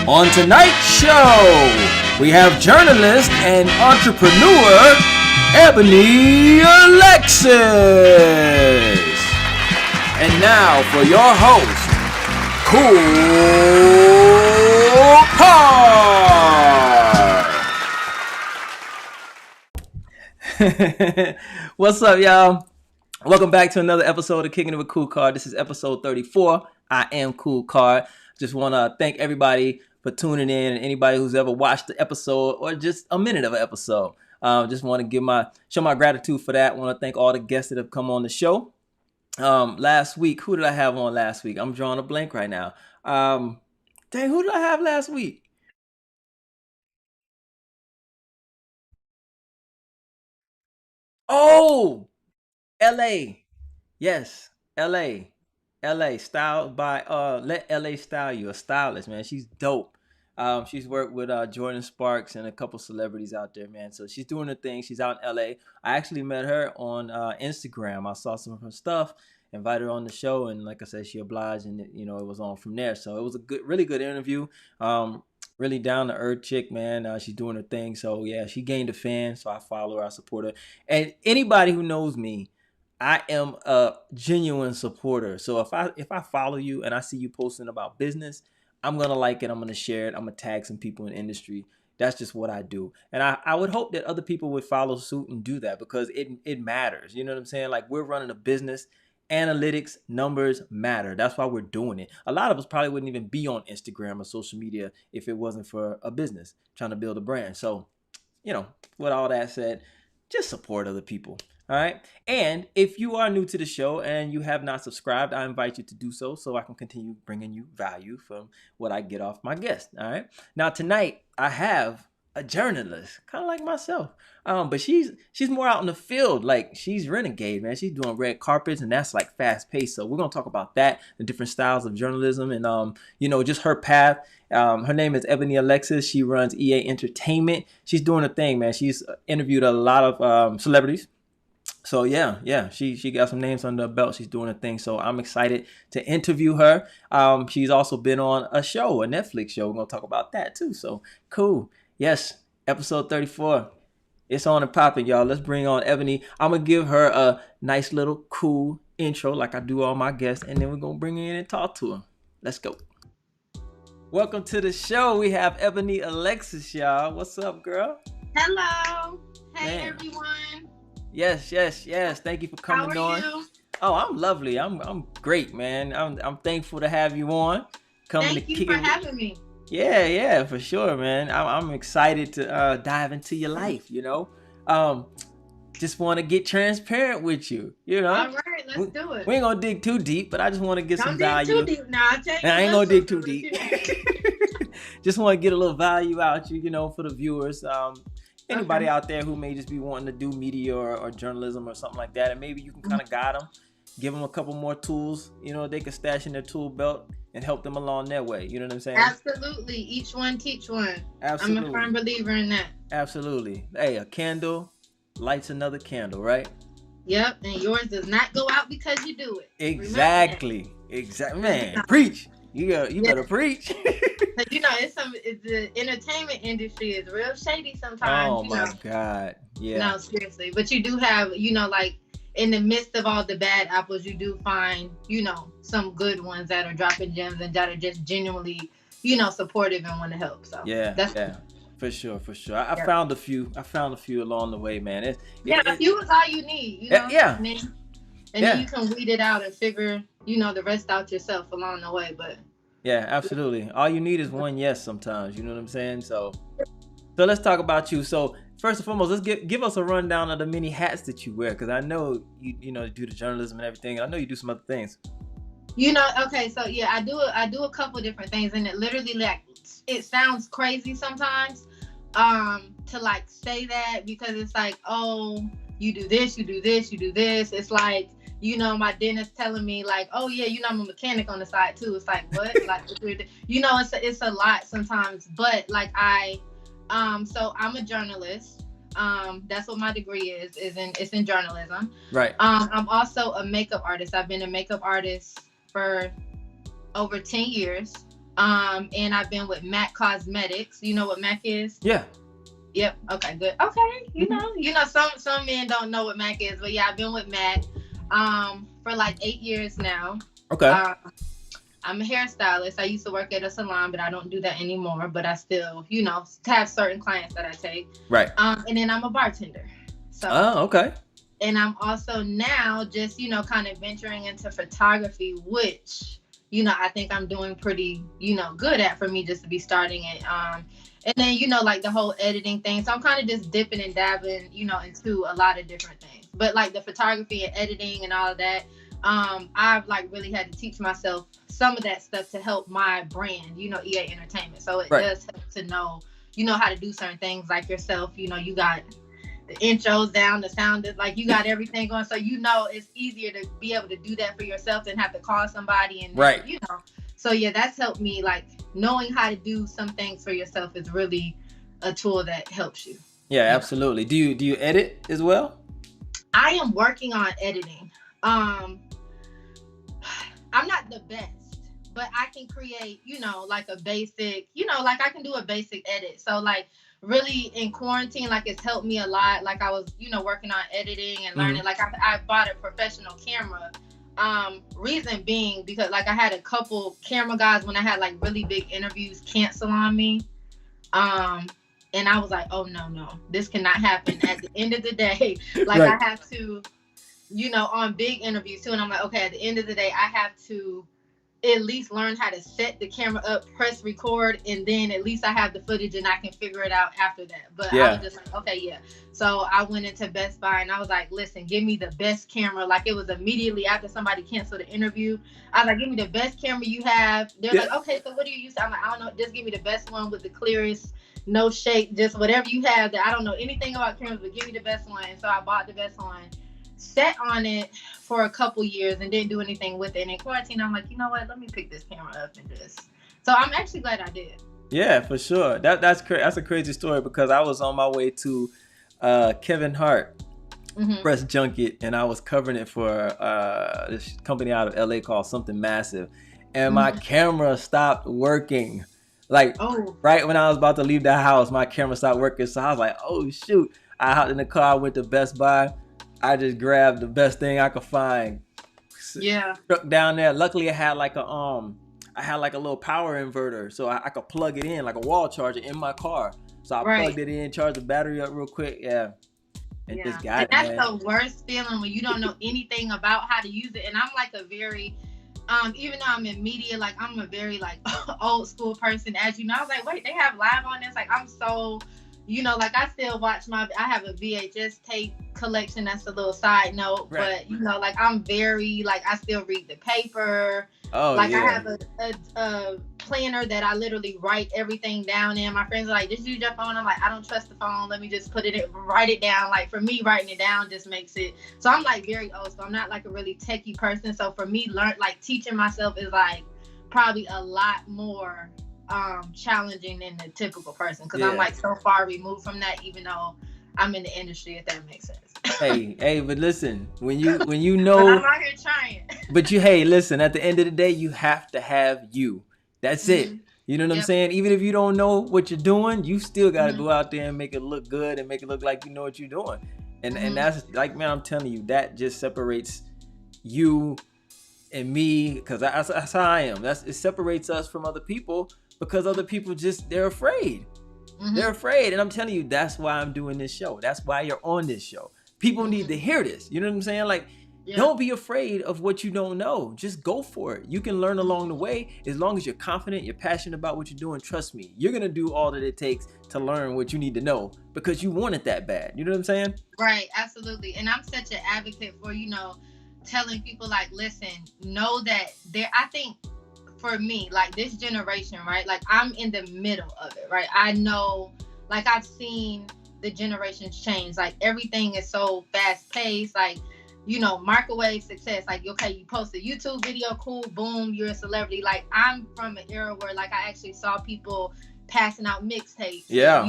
On tonight's show, we have journalist and entrepreneur Ebony Alexis. And now for your host, KoolKard. What's up, y'all? Welcome back to another episode of Kickin It with KoolKard. This is episode 34. I am KoolKard. Just want to thank everybody for tuning in, and anybody who's ever watched the episode or just a minute of an episode. Just want to show my gratitude for that. Want to thank all the guests that have come on the show. Last week, who did I have on last week? I'm drawing a blank right now. Who did I have last week? Oh, LA. Yes, LA. LA, styled by Let LA Style You, a stylist, man. She's dope. She's worked with Jordan Sparks and a couple celebrities out there, man. So she's doing her thing. She's out in LA. I actually met her on Instagram. I saw some of her stuff, invited her on the show, and like I said, she obliged, and it was on from there. So it was a really good interview. Really down to earth chick, man. She's doing her thing. So yeah, she gained a fan. So I follow her, I support her, and anybody who knows me, I am a genuine supporter. So if I follow you and I see you posting about business, I'm gonna like it. I'm gonna share it. I'm gonna tag some people in the industry. That's just what I do. And I would hope that other people would follow suit and do that, because it matters. You know what I'm saying? Like, we're running a business. Analytics, numbers matter. That's why we're doing it. A lot of us probably wouldn't even be on Instagram or social media if it wasn't for a business trying to build a brand. So, with all that said, just support other people. All right. And if you are new to the show and you have not subscribed, I invite you to do so I can continue bringing you value from what I get off my guests. All right. Now, tonight I have a journalist, kind of like myself. But she's more out in the field. Like, she's renegade, man. She's doing red carpets, and that's like fast paced. So we're going to talk about that, the different styles of journalism, and, just her path. Her name is Ebony Alexis. She runs EA Entertainment. She's doing her thing, man. She's interviewed a lot of celebrities. So yeah, she got some names under her belt. She's doing a thing. So I'm excited to interview her. She's also been on a show, a Netflix show. We're going to talk about that too. So cool. Yes, episode 34. It's on and popping, y'all. Let's bring on Ebony. I'm going to give her a nice little cool intro like I do all my guests, and then we're going to bring her in and talk to her. Let's go. Welcome to the show. We have Ebony Alexis, y'all. What's up, girl? Hello. Hey, Man. Everyone. Yes. Thank you for coming on. How are you? Oh, I'm lovely. I'm great, man. I'm thankful to have you on. Thank you for having me. Yeah, for sure, man. I'm excited to dive into your life. Just want to get transparent with you. All right, let's do it. We ain't gonna dig too deep, but I just want to get some value. Don't dig too deep now. I ain't gonna dig too deep. Just want to get a little value out you, for the viewers. Anybody out there who may just be wanting to do media or journalism or something like that, and maybe you can kind of guide them, give them a couple more tools, they can stash in their tool belt and help them along their way. You know what I'm saying? Absolutely. Each one teach one. Absolutely. I'm a firm believer in that. Absolutely. Hey, a candle lights another candle, right? Yep, and yours does not go out because you do it. Exactly. Man, preach. You better preach. The entertainment industry is real shady sometimes. Oh my God. Yeah. No, seriously. But you do have, like, in the midst of all the bad apples, you do find, some good ones that are dropping gems and that are just genuinely, supportive and want to help. So yeah, for sure. I found a few along the way, man. A few is all you need, Yeah. And then you can weed it out and figure, the rest out yourself along the way. But yeah, absolutely. All you need is one yes sometimes. You know what I'm saying? So let's talk about you. So first and foremost, let's give us a rundown of the many hats that you wear, because I know you do the journalism and everything. And I know you do some other things. Okay, so yeah, I do a couple different things, and it literally, like, it sounds crazy sometimes to like say that, because it's like, oh, you do this, you do this, you do this. It's like, my dentist telling me, like, oh yeah, I'm a mechanic on the side too. It's like, what? Like, it's a lot sometimes. But like so I'm a journalist. That's what my degree is in journalism. Right. I'm also a makeup artist. I've been a makeup artist for over 10 years. And I've been with MAC Cosmetics. You know what MAC is? Yeah. Yep. Okay. Good. Okay. Mm-hmm. Some men don't know what MAC is, but yeah, I've been with MAC for like 8 years now. Okay. I'm a hairstylist. I used to work at a salon, but I don't do that anymore. But I still, have certain clients that I take. Right. And then I'm a bartender. So. Oh, okay. And I'm also now just, kind of venturing into photography, which, I think I'm doing pretty, good at for me just to be starting it. And then, like the whole editing thing. So I'm kind of just dipping and dabbling, into a lot of different things. But like the photography and editing and all of that, I've like really had to teach myself some of that stuff to help my brand, EA Entertainment. So it does help to know, how to do certain things like yourself. You got the intros down, the sound is like you got everything going. So, it's easier to be able to do that for yourself than have to call somebody. And, So, yeah, that's helped me. Like knowing how to do some things for yourself is really a tool that helps you. Yeah, absolutely. Do you edit as well? I am working on editing. I'm not the best, but I can create, like a basic, like I can do a basic edit. So like really in quarantine, like it's helped me a lot. Like I was, working on editing and learning. Like I bought a professional camera. Reason being because like I had a couple camera guys when I had like really big interviews cancel on me. And I was like, oh no, this cannot happen. At the end of the day, like I have to, on big interviews too. And I'm like, okay, at the end of the day, I have to at least learn how to set the camera up, press record, and then at least I have the footage and I can figure it out after that. But I was just like, okay, yeah. So I went into Best Buy and I was like, listen, give me the best camera. Like it was immediately after somebody canceled the interview. I was like, give me the best camera you have. They're like, okay, so what do you use? I'm like, I don't know. Just give me the best one with the clearest, no shake, just whatever you have that I don't know anything about cameras, but give me the best one. And so I bought the best one, sat on it for a couple years and didn't do anything with it. And in quarantine, I'm like, you know what? Let me pick this camera up and just. So I'm actually glad I did. Yeah, for sure. That's a crazy story because I was on my way to Kevin Hart press junket and I was covering it for this company out of LA called Something Massive, and my camera stopped working. Like right when I was about to leave the house, my camera stopped working. So I was like, oh shoot! I hopped in the car, went to Best Buy. I just grabbed the best thing I could find. Yeah. Struck down there. Luckily, I had like a little power inverter, so I could plug it in like a wall charger in my car. So I plugged it in, charged the battery up real quick. Yeah. And just got it. That's the worst feeling when you don't know anything about how to use it. And I'm like a very, even though I'm in media, like I'm a very like old school person. As you know, I was like, wait, they have live on this? Like I'm so. Like I still watch I have a VHS tape collection. That's a little side note, but like I'm very like I still read the paper. I have a planner that I literally write everything down in. My friends are like, just use your phone. I'm like, I don't trust the phone. Let me just write it down. Like for me, writing it down just makes it. So I'm like very old. So I'm not like a really techie person. So for me, teaching myself is like probably a lot more challenging than the typical person because I'm like so far removed from that, even though I'm in the industry, if that makes sense. hey, but listen, when you know, but I'm out here trying. But listen, at the end of the day, you have to have you. That's it. You know what I'm saying? Even if you don't know what you're doing, you still got to go out there and make it look good and make it look like you know what you're doing. And that's like, man, I'm telling you, that just separates you and me, because that's how I am. It separates us from other people. Because other people they're afraid. They're afraid. And I'm telling you, that's why I'm doing this show. That's why you're on this show. People need to hear this. You know what I'm saying? Like, don't be afraid of what you don't know. Just go for it. You can learn along the way. As long as you're confident, you're passionate about what you're doing, trust me, you're going to do all that it takes to learn what you need to know because you want it that bad. You know what I'm saying? Right. Absolutely. And I'm such an advocate for, telling people like, listen, know that I think, for me, like this generation, right? Like I'm in the middle of it, right? I know, like I've seen the generations change. Like everything is so fast paced. Like, microwave success. Like, okay, you post a YouTube video, cool, boom, you're a celebrity. Like I'm from an era where like I actually saw people passing out mixtapes,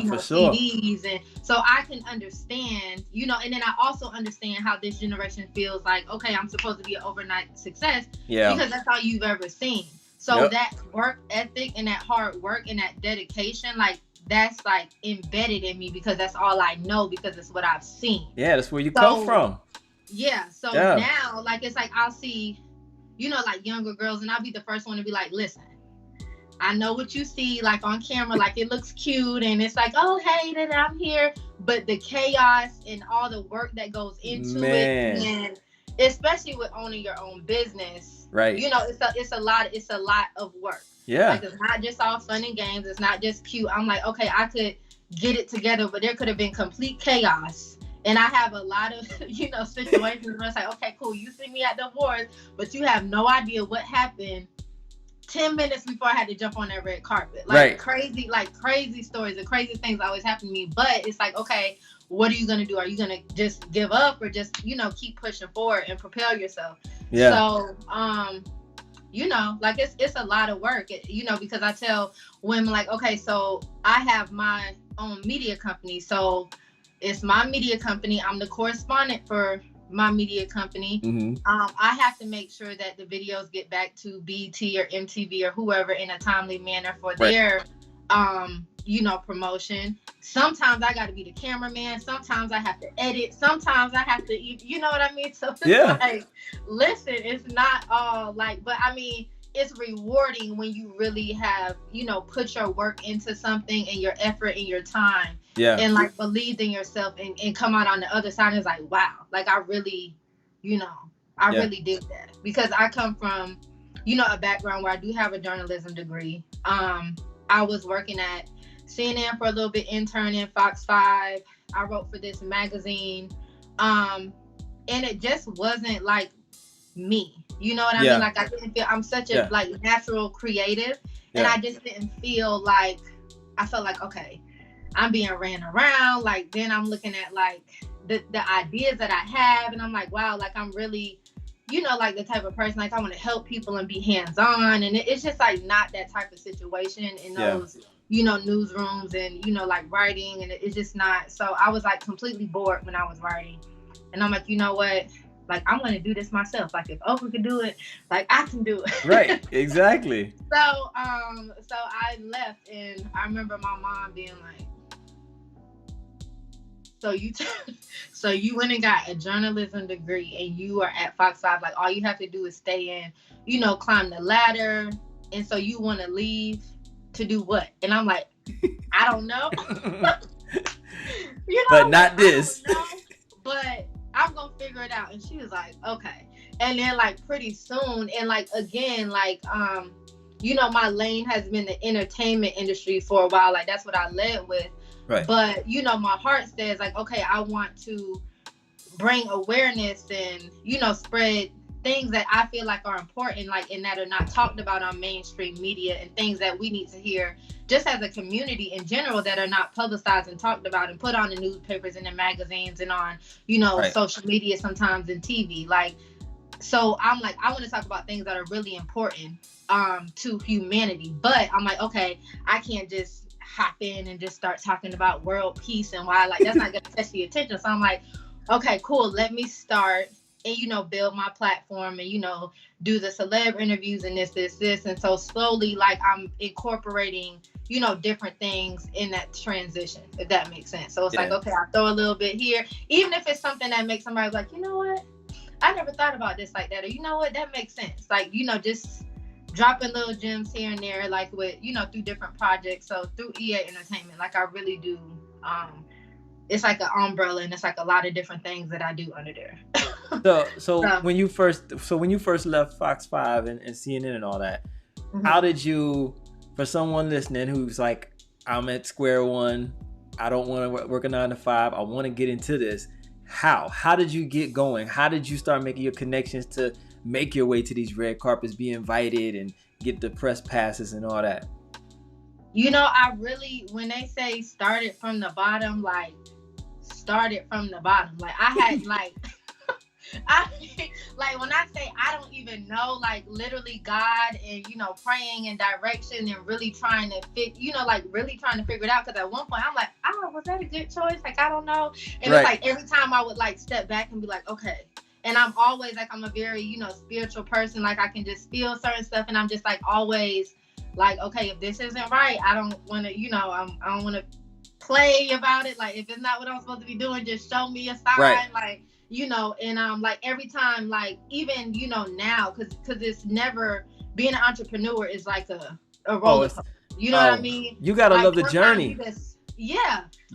for sure, CDs, and so I can understand, and then I also understand how this generation feels like, okay, I'm supposed to be an overnight success, because that's all you've ever seen. So Yep. that work ethic and that hard work and that dedication, like that's like embedded in me because that's all I know because it's what I've seen. Yeah, that's where you come So from. yeah, so Yeah. now like it's like I'll see, like younger girls, and I'll be the first one to be like, listen, I know what you see like on camera, like it looks cute and it's like, oh hey, that I'm here, but the chaos and all the work that goes into it, Man. and especially with owning your own business, Right. it's a lot of work. Yeah. Like it's not just all fun and games, it's not just cute. I'm like, okay, I could get it together, but there could have been complete chaos. And I have a lot of, situations where it's like, okay, cool, you see me at the awards, but you have no idea what happened 10 minutes before I had to jump on that red carpet. Like crazy stories and crazy things always happen to me. But it's like, okay, what are you going to do? Are you going to just give up or just, keep pushing forward and propel yourself? Yeah. So, like it's a lot of work, because I tell women like, okay, so I have my own media company. So it's my media company. I'm the correspondent for my media company. Mm-hmm. I have to make sure that the videos get back to BT or MTV or whoever in a timely manner for their promotion. Sometimes I got to be the cameraman, sometimes I have to edit, sometimes I have to, you know what I mean? So it's like, listen, it's not all like, but I mean, it's rewarding when you really have, put your work into something and your effort and your time. Yeah. And like believed in yourself and come out on the other side. It's like, wow, like I really, really did that because I come from, a background where I do have a journalism degree. I was working at CNN for a little bit, interning, Fox 5. I wrote for this magazine. And it just wasn't like me. You know what I mean? Like I didn't feel, I'm such a like natural creative, and I just didn't feel like, I felt like, okay, I'm being ran around. Like then I'm looking at like the ideas that I have, and I'm like, wow, like I'm really, like the type of person, like I want to help people and be hands-on, and it's just like not that type of situation in those newsrooms and like writing, and it's just not. So I was like completely bored when I was writing, and I'm like, you know what, like I'm going to do this myself. Like if Oprah could do it, like I can do it. Right. Exactly. So I left, and I remember my mom being like, so you went and got a journalism degree and you are at Fox 5, like all you have to do is stay in, climb the ladder, and so you want to leave to do what? And I'm like, I don't know. But not this. But I'm gonna figure it out. And she was like, okay. And then like pretty soon, and like again, like my lane has been the entertainment industry for a while. Like that's what I led with. Right. But my heart says like, okay, I want to bring awareness and spread things that I feel like are important, like, and that are not talked about on mainstream media, and things that we need to hear just as a community in general that are not publicized and talked about and put on the newspapers and the magazines and on social media sometimes and TV. Like, so I'm like, I want to talk about things that are really important to humanity, but I'm like, okay, I can't just hop in and just start talking about world peace and why, like that's not gonna catch the attention. So I'm like, okay, cool, let me start and build my platform and do the celeb interviews and this, and so slowly like I'm incorporating different things in that transition, if that makes sense. So it's like, okay, I throw a little bit here, even if it's something that makes somebody like, you know what, I never thought about this like that, or you know what, that makes sense, like just dropping little gems here and there, like with through different projects. So through EA Entertainment, like I really do, it's like an umbrella, and it's like a lot of different things that I do under there. So when you first left Fox 5 and CNN and all that, mm-hmm. How did you, for someone listening who's like, I'm at square one, I don't want to work a 9 to 5, I want to get into this, how did you get going? How did you start making your connections to make your way to these red carpets, be invited and get the press passes and all that? I really, when they say started from the bottom, like started from the bottom, like I had like like when I say I don't even know, like literally God and praying and direction and really trying to fit, like really trying to figure it out, because at one point I'm like, oh, was that a good choice? Like I don't know. And It's like every time I would like step back and be like, okay, And I'm always like, I'm a very, spiritual person. Like I can just feel certain stuff, and I'm just like always like, okay, if this isn't right, I don't want to, I don't want to play about it. Like if it's not what I'm supposed to be doing, just show me a sign. Right. Like, and like every time, like even, now, because it's never, being an entrepreneur is like a roller coaster. You know what I mean? You gotta like, love the journey. You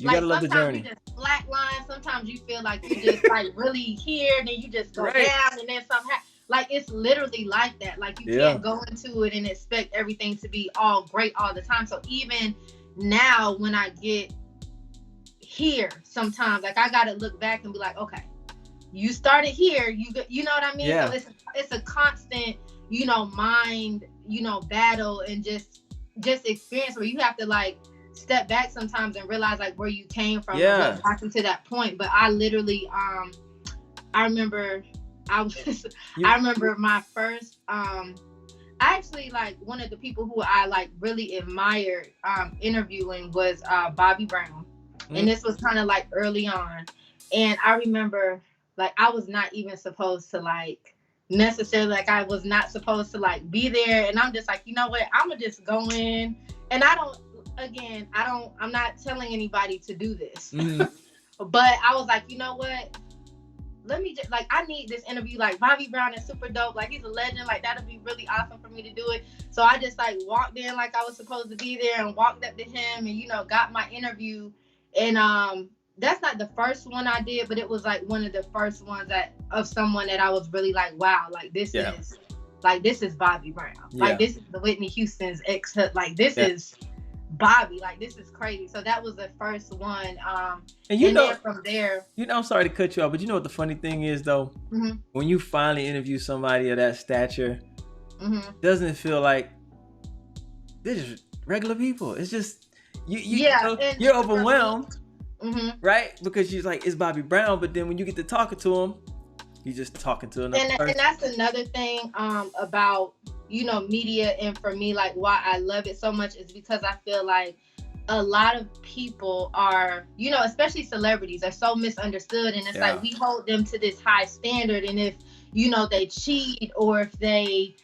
like, gotta love the journey. You just flatline. Sometimes you feel like you just like really here, and then you just go down, and then something happens. Like it's literally like that. Like you can't go into it and expect everything to be all great all the time. So even now, when I get here, sometimes like I gotta look back and be like, okay, you started here. You know what I mean? Yeah. So it's a constant, mind, battle, and just experience where you have to like step back sometimes and realize like where you came from and what got you to that point. But I literally, I remember my first, actually like one of the people who I like really admired interviewing was Bobby Brown. And this was kind of like early on. And I remember like I was not even supposed to like necessarily, like I was not supposed to like be there. And I'm just like, you know what, I'm gonna just go in. And I'm not telling anybody to do this. But I was like, you know what, let me just, like, I need this interview. Like Bobby Brown is super dope. Like he's a legend. Like that'd be really awesome for me to do it. So I just like walked in like I was supposed to be there and walked up to him and, got my interview. And that's not the first one I did, but it was like one of the first ones of someone that I was really like, wow, like this is Bobby Brown. Like this is the Whitney Houston's ex. Like this is Bobby. Like this is crazy. So that was the first one. And then from there, I'm sorry to cut you off, but you know what the funny thing is though? When you finally interview somebody of that stature, doesn't it feel like they're just regular people? It's just you're overwhelmed, right? Because you're like, it's Bobby Brown, but then when you get to talking to him, you're just talking to another person. And that's another thing about media, and for me, like why I love it so much is because I feel like a lot of people are, especially celebrities, are so misunderstood, and it's like we hold them to this high standard, and if they cheat, or if they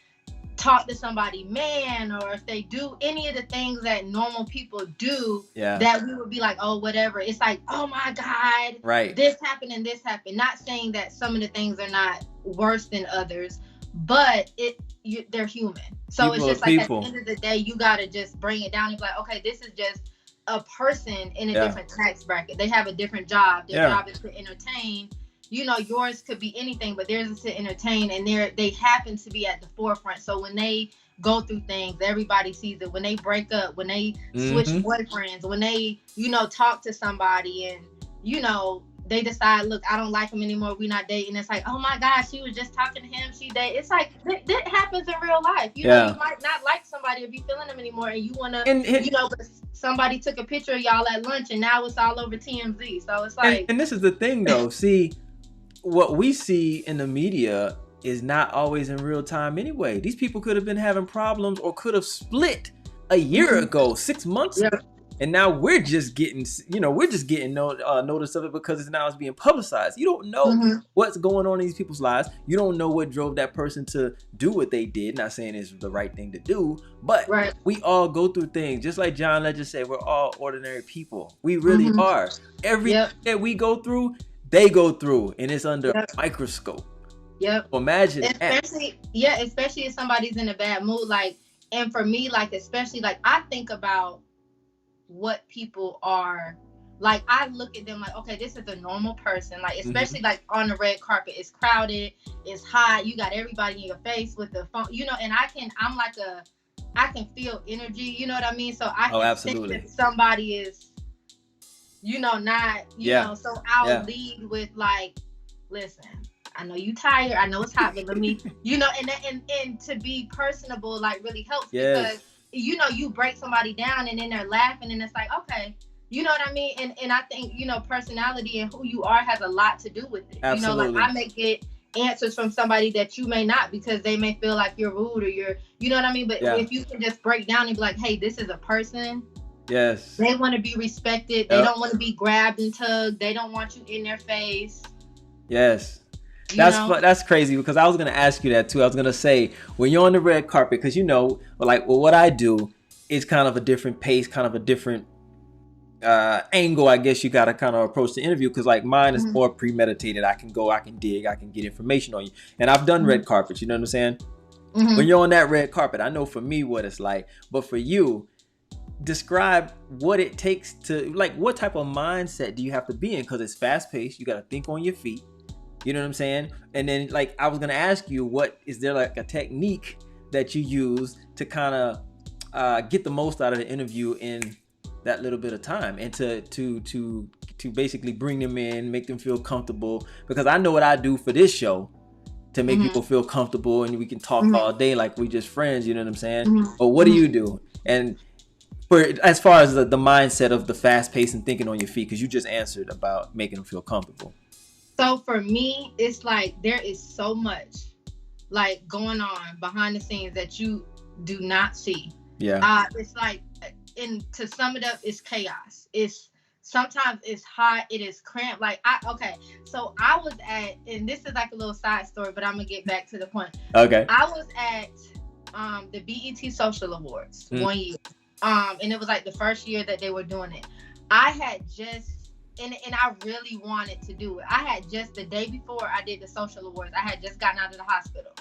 talk to somebody man, or if they do any of the things that normal people do, that we would be like, oh, whatever. It's like, oh my God, this happened and this happened. Not saying that some of the things are not worse than others, but they're human. So people, it's just like people. At the end of the day, you gotta just bring it down and be like, okay, this is just a person in a different tax bracket. They have a different job. Their job is to entertain. Yours could be anything, but theirs is to entertain, and they happen to be at the forefront. So when they go through things, everybody sees it. When they break up, when they switch boyfriends, when they, talk to somebody and, they decide, look, I don't like him anymore, we're not dating. It's like, oh my gosh, she was just talking to him, she dated. It's like, that happens in real life. You might not like somebody or be feeling them anymore, and you want to, but somebody took a picture of y'all at lunch, and now it's all over TMZ. So it's like. And this is the thing, though. See, what we see in the media is not always in real time anyway. These people could have been having problems or could have split a year ago, 6 months ago. And now we're just getting, notice of it because it's being publicized. You don't know what's going on in these people's lives. You don't know what drove that person to do what they did. Not saying it's the right thing to do, but we all go through things. Just like John Legend said, we're all ordinary people. We really are. Everything that we go through, they go through, and it's under a microscope. Imagine especially if somebody's in a bad mood. Like, and for me, like, especially, like, I think about what people are like. I look at them like, okay, this is a normal person. Like, especially like on the red carpet, it's crowded, it's hot, you got everybody in your face with the phone, and I can feel energy, you know what I mean? So I can think that somebody is, not, so I'll lead with like, listen, I know you tired, I know it's hot, but let me, and to be personable, like, really helps because you break somebody down and then they're laughing and it's like, okay, you know what I mean? And I think, personality and who you are has a lot to do with it. Absolutely. Like I may get answers from somebody that you may not, because they may feel like you're rude or you're, you know what I mean? But if you can just break down and be like, hey, this is a person. Yes. They want to be respected. They don't want to be grabbed and tugged. They don't want you in their face. Yes. you know. That's crazy, because I was gonna ask you that too. I was gonna say, when you're on the red carpet, because what I do is kind of a different pace, kind of a different angle. I guess you gotta kind of approach the interview, because like mine is Mm-hmm. more premeditated. I can go, I can dig, I can get information on you, and I've done red carpets. You know what I'm saying? When Mm-hmm. you're on that red carpet, I know for me what it's like, but for you, describe what it takes to, like, what type of mindset do you have to be in, because it's fast paced. You got to think on your feet. You know what I'm saying? And then, like, I was gonna ask you, what is there, like, a technique that you use to kind of get the most out of the interview in that little bit of time, and to basically bring them in, make them feel comfortable? Because I know what I do for this show to make Mm-hmm. people feel comfortable, and we can talk Mm-hmm. all day like we just friends. You know what I'm saying? Mm-hmm. But what do you do? And for, as far as the mindset of the fast pace and thinking on your feet, because you just answered about making them feel comfortable. So for me, it's like there is so much like going on behind the scenes that you do not see. Yeah. It's like, and to sum it up, it's chaos. It's sometimes it's hot, it is cramped. Like okay, so I was at, and this is like a little side story, but I'm gonna get back to the point. Okay. I was at the BET Social Awards one year. And it was like the first year that they were doing it. I had just, and I really wanted to do it. I had just, the day before I did the Social Awards, I had just gotten out of the hospital.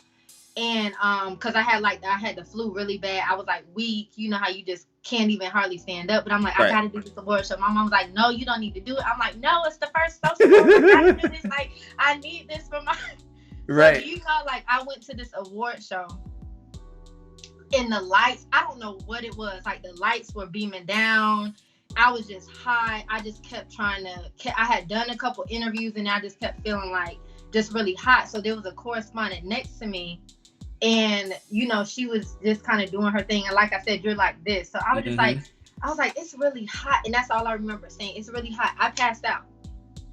And because I had the flu really bad. I was like weak. You know how you just can't even hardly stand up. But I'm like, Right. I gotta do this award show. My mom was like, no, you don't need to do it. I'm like, no, it's the first Social Awards. I gotta do this. Like, I need this for my Right. So, you know, like, I went to this award show, and the lights, I don't know what it was. Like, the lights were beaming down. I was just high. I just kept trying to, I had done a couple interviews, and I just kept feeling like just really hot. So there was a correspondent next to me, and, you know, she was just kind of doing her thing. And like I said, you're like this. So I was just like, it's really hot. And that's all I remember saying. It's really hot. I passed out.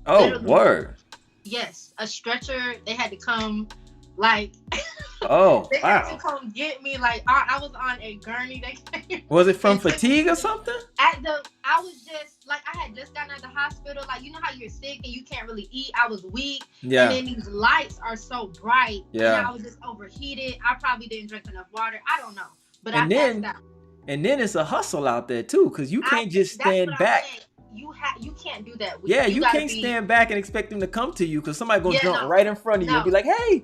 Oh, Literally. word. Yes. A stretcher. They had to come, like, oh, they wow. had to come get me. Like, I was on a gurney. They came. Was it from fatigue or something? I was just, like, I had just gotten out of the hospital. Like, you know how you're sick and you can't really eat? I was weak. Yeah. And then these lights are so bright. Yeah. And I was just overheated. I probably didn't drink enough water. I don't know. But And I then, passed out. and then it's a hustle out there too, because you can't just stand back. You can't do that. Yeah, you can't stand back and expect them to come to you, because somebody gonna jump right in front of you and be like, hey.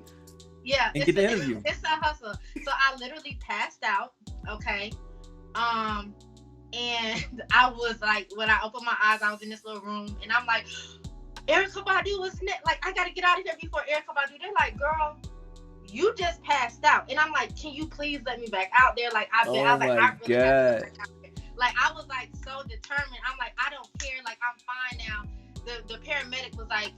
Yeah. And get the interview. It's a hustle. So I literally passed out. Okay. And I was like, when I opened my eyes, I was in this little room, and I'm like, Erykah Badu was next. Like, I gotta get out of here before Erykah Badu. They're like, girl, you just passed out. And I'm like, can you please let me back out there? Like, I was like, I really have to get back out there. Like, I was like so determined. I'm like, I don't care. Like, I'm fine now. The paramedic was like,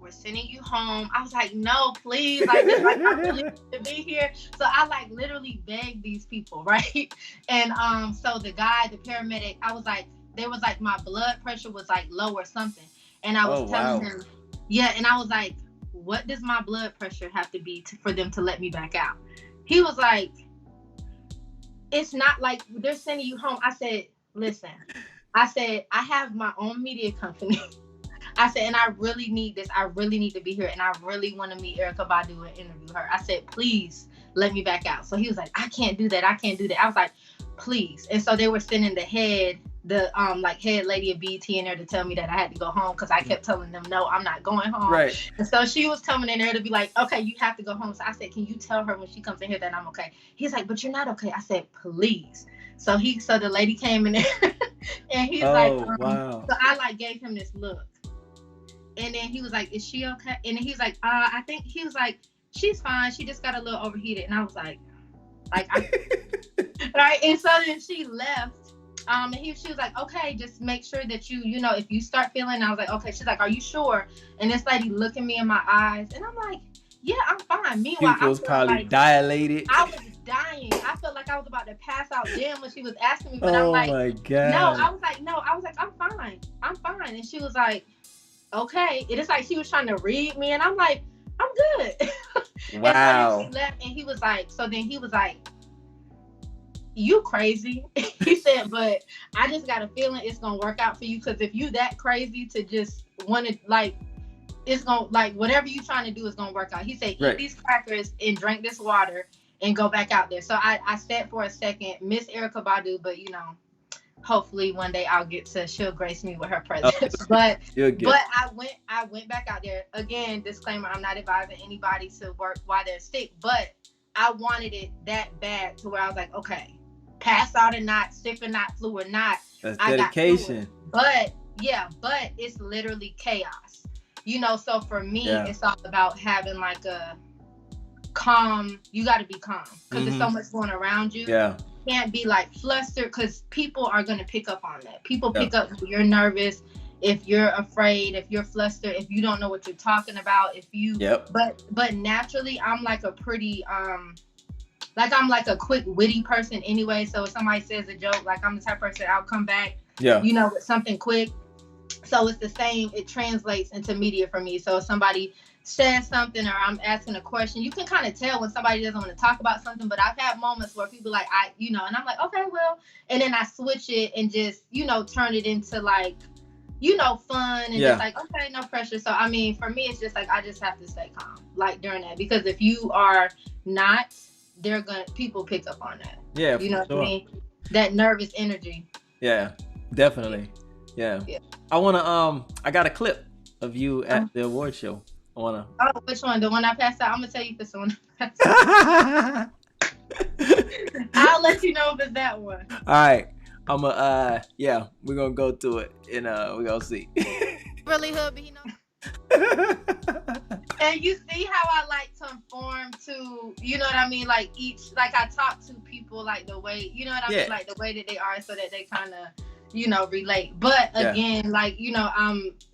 we're sending you home. I was like, no, please. Like, this, like, I really need to be here. So I like literally begged these people, right? And so the paramedic, I was like, there was like, my blood pressure was like low or something. And I was telling him, yeah, and I was like, what does my blood pressure have to be for them to let me back out? He was like, it's not like they're sending you home. I said, listen, I said, I have my own media company. I said, and I really need this. I really need to be here. And I really want to meet Erykah Badu and interview her. I said, please let me back out. So he was like, I can't do that. I can't do that. I was like, please. And so they were sending the head lady of BET in there to tell me that I had to go home, because I kept telling them, no, I'm not going home. Right. And so she was coming in there to be like, okay, you have to go home. So I said, can you tell her when she comes in here that I'm okay? He's like, but you're not okay. I said, please. So the lady came in there and he's like, wow. So I like gave him this look. And then he was like, is she okay? And then he's like, I think, he was like, she's fine. She just got a little overheated. And I was like, right. And so then she left. And she was like, okay, just make sure that you know, if you start feeling, I was like, okay. She's like, are you sure? And this lady looking me in my eyes, and I'm like, yeah, I'm fine. Meanwhile, I was probably like, dilated. I was dying. I felt like I was about to pass out damn when she was asking me, but I'm Oh like, my God. no, I was like, I'm fine. And she was like, okay. It is like she was trying to read me, and I'm like, I'm good. Wow. And so then she left, and he was like, you crazy. He said, but I just got a feeling it's gonna work out for you, because if you that crazy to just want to, like, it's gonna, like, whatever you trying to do is gonna work out. He said, eat these crackers and drink this water and go back out there. So I sat for a second, miss Erica Badu, but you know, hopefully one day she'll grace me with her presence. But I went back out there. Again, disclaimer, I'm not advising anybody to work while they're sick, but I wanted it that bad to where I was like, okay, pass out or not, sick or not, flu or not. That's dedication. But it's literally chaos. You know, so for me, it's all about having like a calm. You got to be calm because there's so much going around you. Yeah. Can't be like flustered because people are going to pick up on that. People pick up if you're nervous, if you're afraid, if you're flustered, if you don't know what you're talking about, if you but naturally I'm like a pretty I'm like a quick witty person anyway. So if somebody says a joke, like I'm the type of person, I'll come back you know, with something quick. So it's the same, it translates into media for me. So if somebody says something or I'm asking a question, you can kind of tell when somebody doesn't want to talk about something. But I've had moments where people like, you know, and I'm like, okay, well, and then I switch it and just, you know, turn it into like, you know, fun and just like, okay, no pressure. So I mean, for me, it's just like I just have to stay calm like during that, because if you are not, people pick up on that. Yeah, you know what I mean? That nervous energy. Yeah, definitely. Yeah. I got a clip of you at the award show. Oh, which one? The one I passed out? I'm gonna tell you this one. I'll let you know if it's that one. All right. We're gonna go through it and we're gonna see. Really, hubby, you know. And you see how I like to conform to, you know what I mean? Like I talk to people like the way, you know what I mean? Like the way that they are, so that they kind of, you know, relate. But again, like, you know,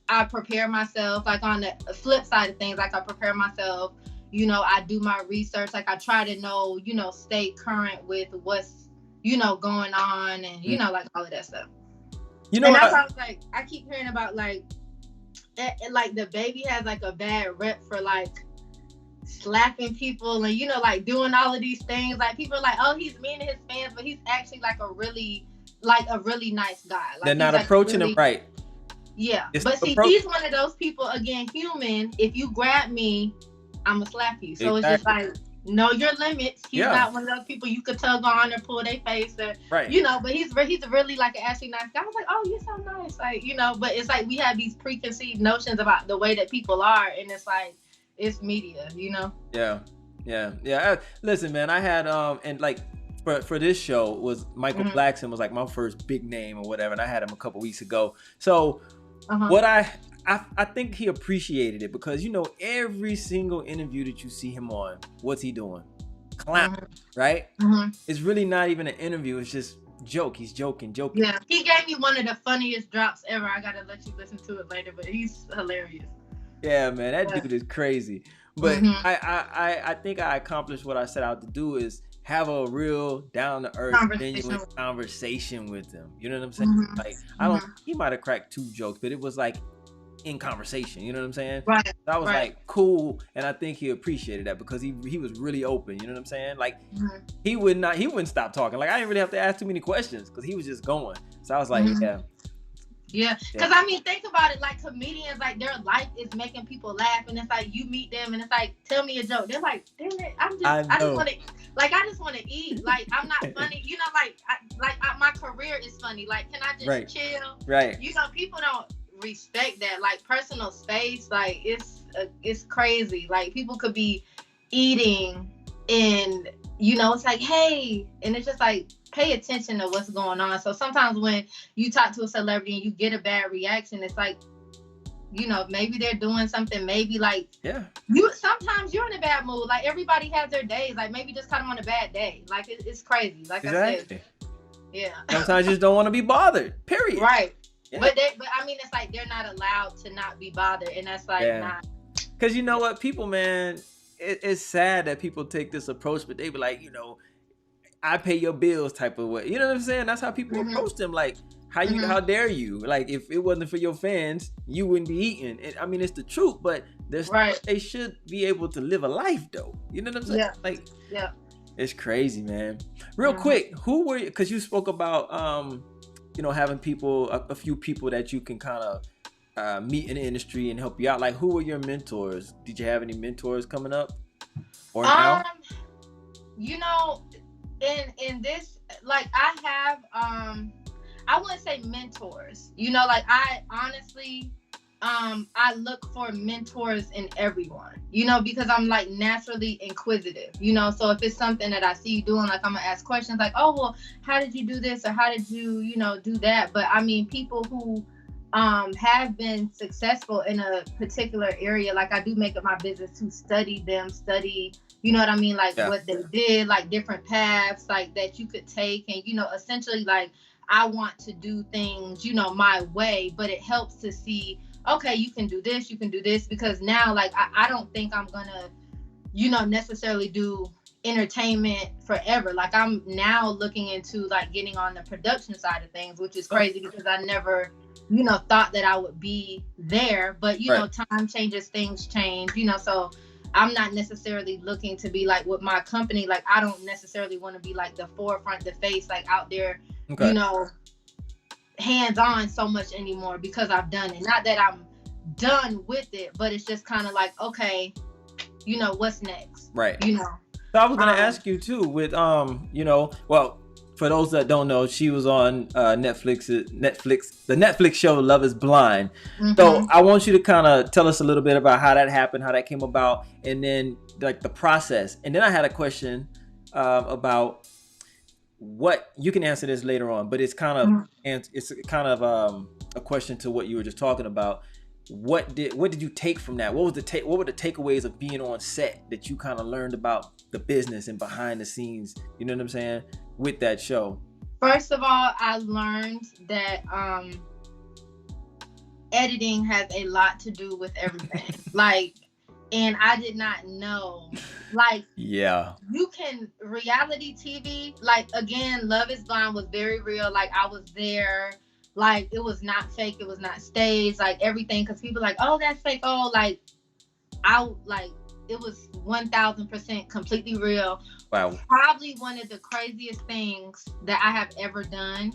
I prepare myself, like on the flip side of things, like I prepare myself, you know, I do my research, like I try to know, you know, stay current with what's, you know, going on and, you know, like all of that stuff. You know, and that's why I was like, I keep hearing about like the baby has like a bad rep for like slapping people and, you know, like doing all of these things. Like people are like, oh, he's mean to his fans, but he's actually like a really nice guy. Like, they're not approaching him right. Yeah, but see, he's one of those people, again, human. If you grab me, I'm gonna slap you. So it's just like, know your limits. He's not one of those people you could tug on or pull their face or, you know, but he's really like an actually nice guy. I was like, oh, you're so nice. Like, you know, but it's like we have these preconceived notions about the way that people are. And it's like, it's media, you know? Yeah. Listen, man, I had, and like, for this show was Michael Blackson was like my first big name or whatever. And I had him a couple weeks ago. So what I think he appreciated it because, you know, every single interview that you see him on, what's he doing? Clown, right? It's really not even an interview. It's just joke. He's joking. Yeah, he gave me one of the funniest drops ever. I gotta let you listen to it later, but he's hilarious. Yeah, man, that dude is crazy. But I think I accomplished what I set out to do, is have a real down-to-earth, genuine conversation with him. You know what I'm saying? Like, he might have cracked 2 jokes, but it was like in conversation. You know what I'm saying? Right. So I was like, cool. And I think he appreciated that because he was really open. You know what I'm saying? Like, he wouldn't stop talking. Like, I didn't really have to ask too many questions because he was just going. So I was like, Yeah, because I mean, think about it. Like comedians, like their life is making people laugh, and it's like you meet them, and it's like, tell me a joke. They're like, damn it, I just want to eat. Like I'm not funny, you know. My career is funny. Like, can I just chill? Right. You know, people don't respect that. Like personal space, like it's crazy. Like people could be eating, and you know, it's like, hey, and it's just like, pay attention to what's going on. So sometimes when you talk to a celebrity and you get a bad reaction, it's like, you know, maybe they're doing something, maybe like, sometimes you're in a bad mood. Like everybody has their days. Like maybe just kind of on a bad day. Like it's crazy. Like I said. Yeah. Sometimes you just don't want to be bothered. Period. Right. Yeah. But I mean, it's like they're not allowed to not be bothered, and that's like not. Because you know what, people, man, it's sad that people take this approach, but they be like, you know, I pay your bills type of way. You know what I'm saying? That's how people approach them. Like, how dare you? Like, if it wasn't for your fans, you wouldn't be eating. I mean, it's the truth, but they should be able to live a life, though. You know what I'm saying? Yeah. Like, it's crazy, man. Real quick, who were you? Because you spoke about, you know, having people, a few people that you can kind of meet in the industry and help you out? Like, who were your mentors? Did you have any mentors coming up or Um, now? you know, in this, like I have I wouldn't say mentors. You know, like I honestly I look for mentors in everyone, you know, because I'm like naturally inquisitive, you know. So if it's something that I see you doing, like I'm gonna ask questions like, oh well, how did you do this, or how did you, you know, do that? But I mean, people who have been successful in a particular area, like I do make it my business to study them, study, you know what I mean, like Yeah. what they did, like different paths like that you could take, and you know, essentially like I want to do things, you know, my way, but it helps to see, okay, you can do this, you can do this, because now like I don't think I'm gonna, you know, necessarily do entertainment forever. Like I'm now looking into like getting on the production side of things, which is crazy because I never, you know, thought that I would be there. But you Right. know, time changes, things change, you know, so I'm not necessarily looking to be like with my company, like I don't necessarily want to be like the forefront, the face, like out there, Okay. you know, hands on so much anymore, because I've done it. Not that I'm done with it, but it's just kind of like, okay, you know, what's next? Right. You know. So I was gonna ask you too with you know, well, for those that don't know, she was on Netflix, the Netflix show Love Is Blind. Mm-hmm. So I want you to kind of tell us a little bit about how that happened, how that came about, and then like the process. And then I had a question about what you can answer this later on, but it's kind of a question to what you were just talking about. What did you take from that? What were the takeaways of being on set that you kind of learned about the business and behind the scenes, you know what I'm saying, with that show? First of all, I learned that editing has a lot to do with everything. Like, and I did not know, like, yeah, you can, reality TV, like, again, Love Is Blind was very real. Like, I was there. Like, it was not fake. It was not staged. Like, everything. Because people like, oh, that's fake. Oh, like, it was 1000% completely real. wow. Probably one of the craziest things that I have ever done.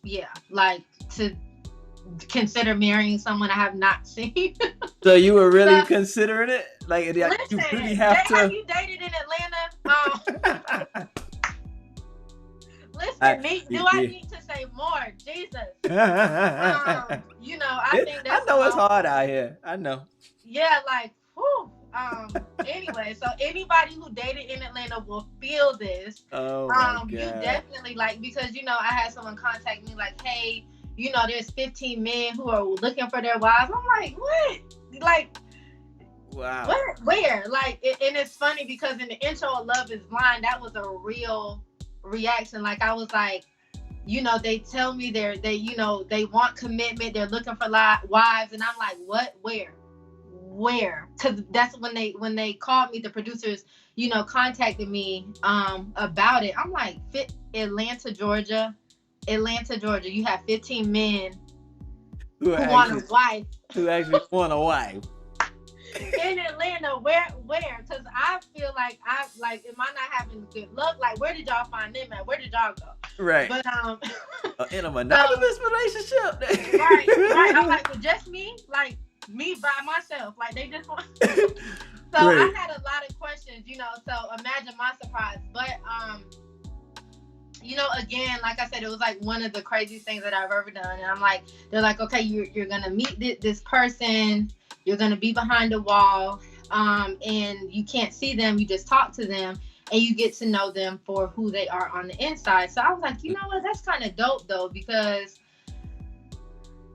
Yeah, like to consider marrying someone I have not seen. So you were really considering it? Like, listen, you really have to. Have you dated in Atlanta? Listen, do I need to say more? Jesus. You know, I think that's. I know it's hard out here. I know. Yeah, like, whew. Anyway, so anybody who dated in Atlanta will feel this. Oh my God. You definitely, like, because you know, I had someone contact me like, hey, you know, there's 15 men who are looking for their wives. I'm like, what? Like, wow. What? Where? Like, and it's funny because in the intro of Love Is Blind, that was a real reaction. Like, I was like, you know, they tell me they you know, they want commitment, they're looking for wives, and I'm like, what? Where? Because that's when they called me, the producers, you know, contacted me about it. I'm like, Atlanta, Georgia. You have 15 men who want a wife. Who actually want a wife. In Atlanta, where? Because I feel like am I not having good luck? Like, where did y'all find them at? Where did y'all go? Right. But in a monogamous relationship. right. I'm like, well, just me, like me by myself. Like, they just want. So right. I had a lot of questions, you know. So imagine my surprise. But you know, again, like I said, it was like one of the craziest things that I've ever done. And I'm like, they're like, okay, you're gonna meet this person. You're going to be behind a wall, and you can't see them. You just talk to them, and you get to know them for who they are on the inside. So I was like, you know what? That's kind of dope, though, because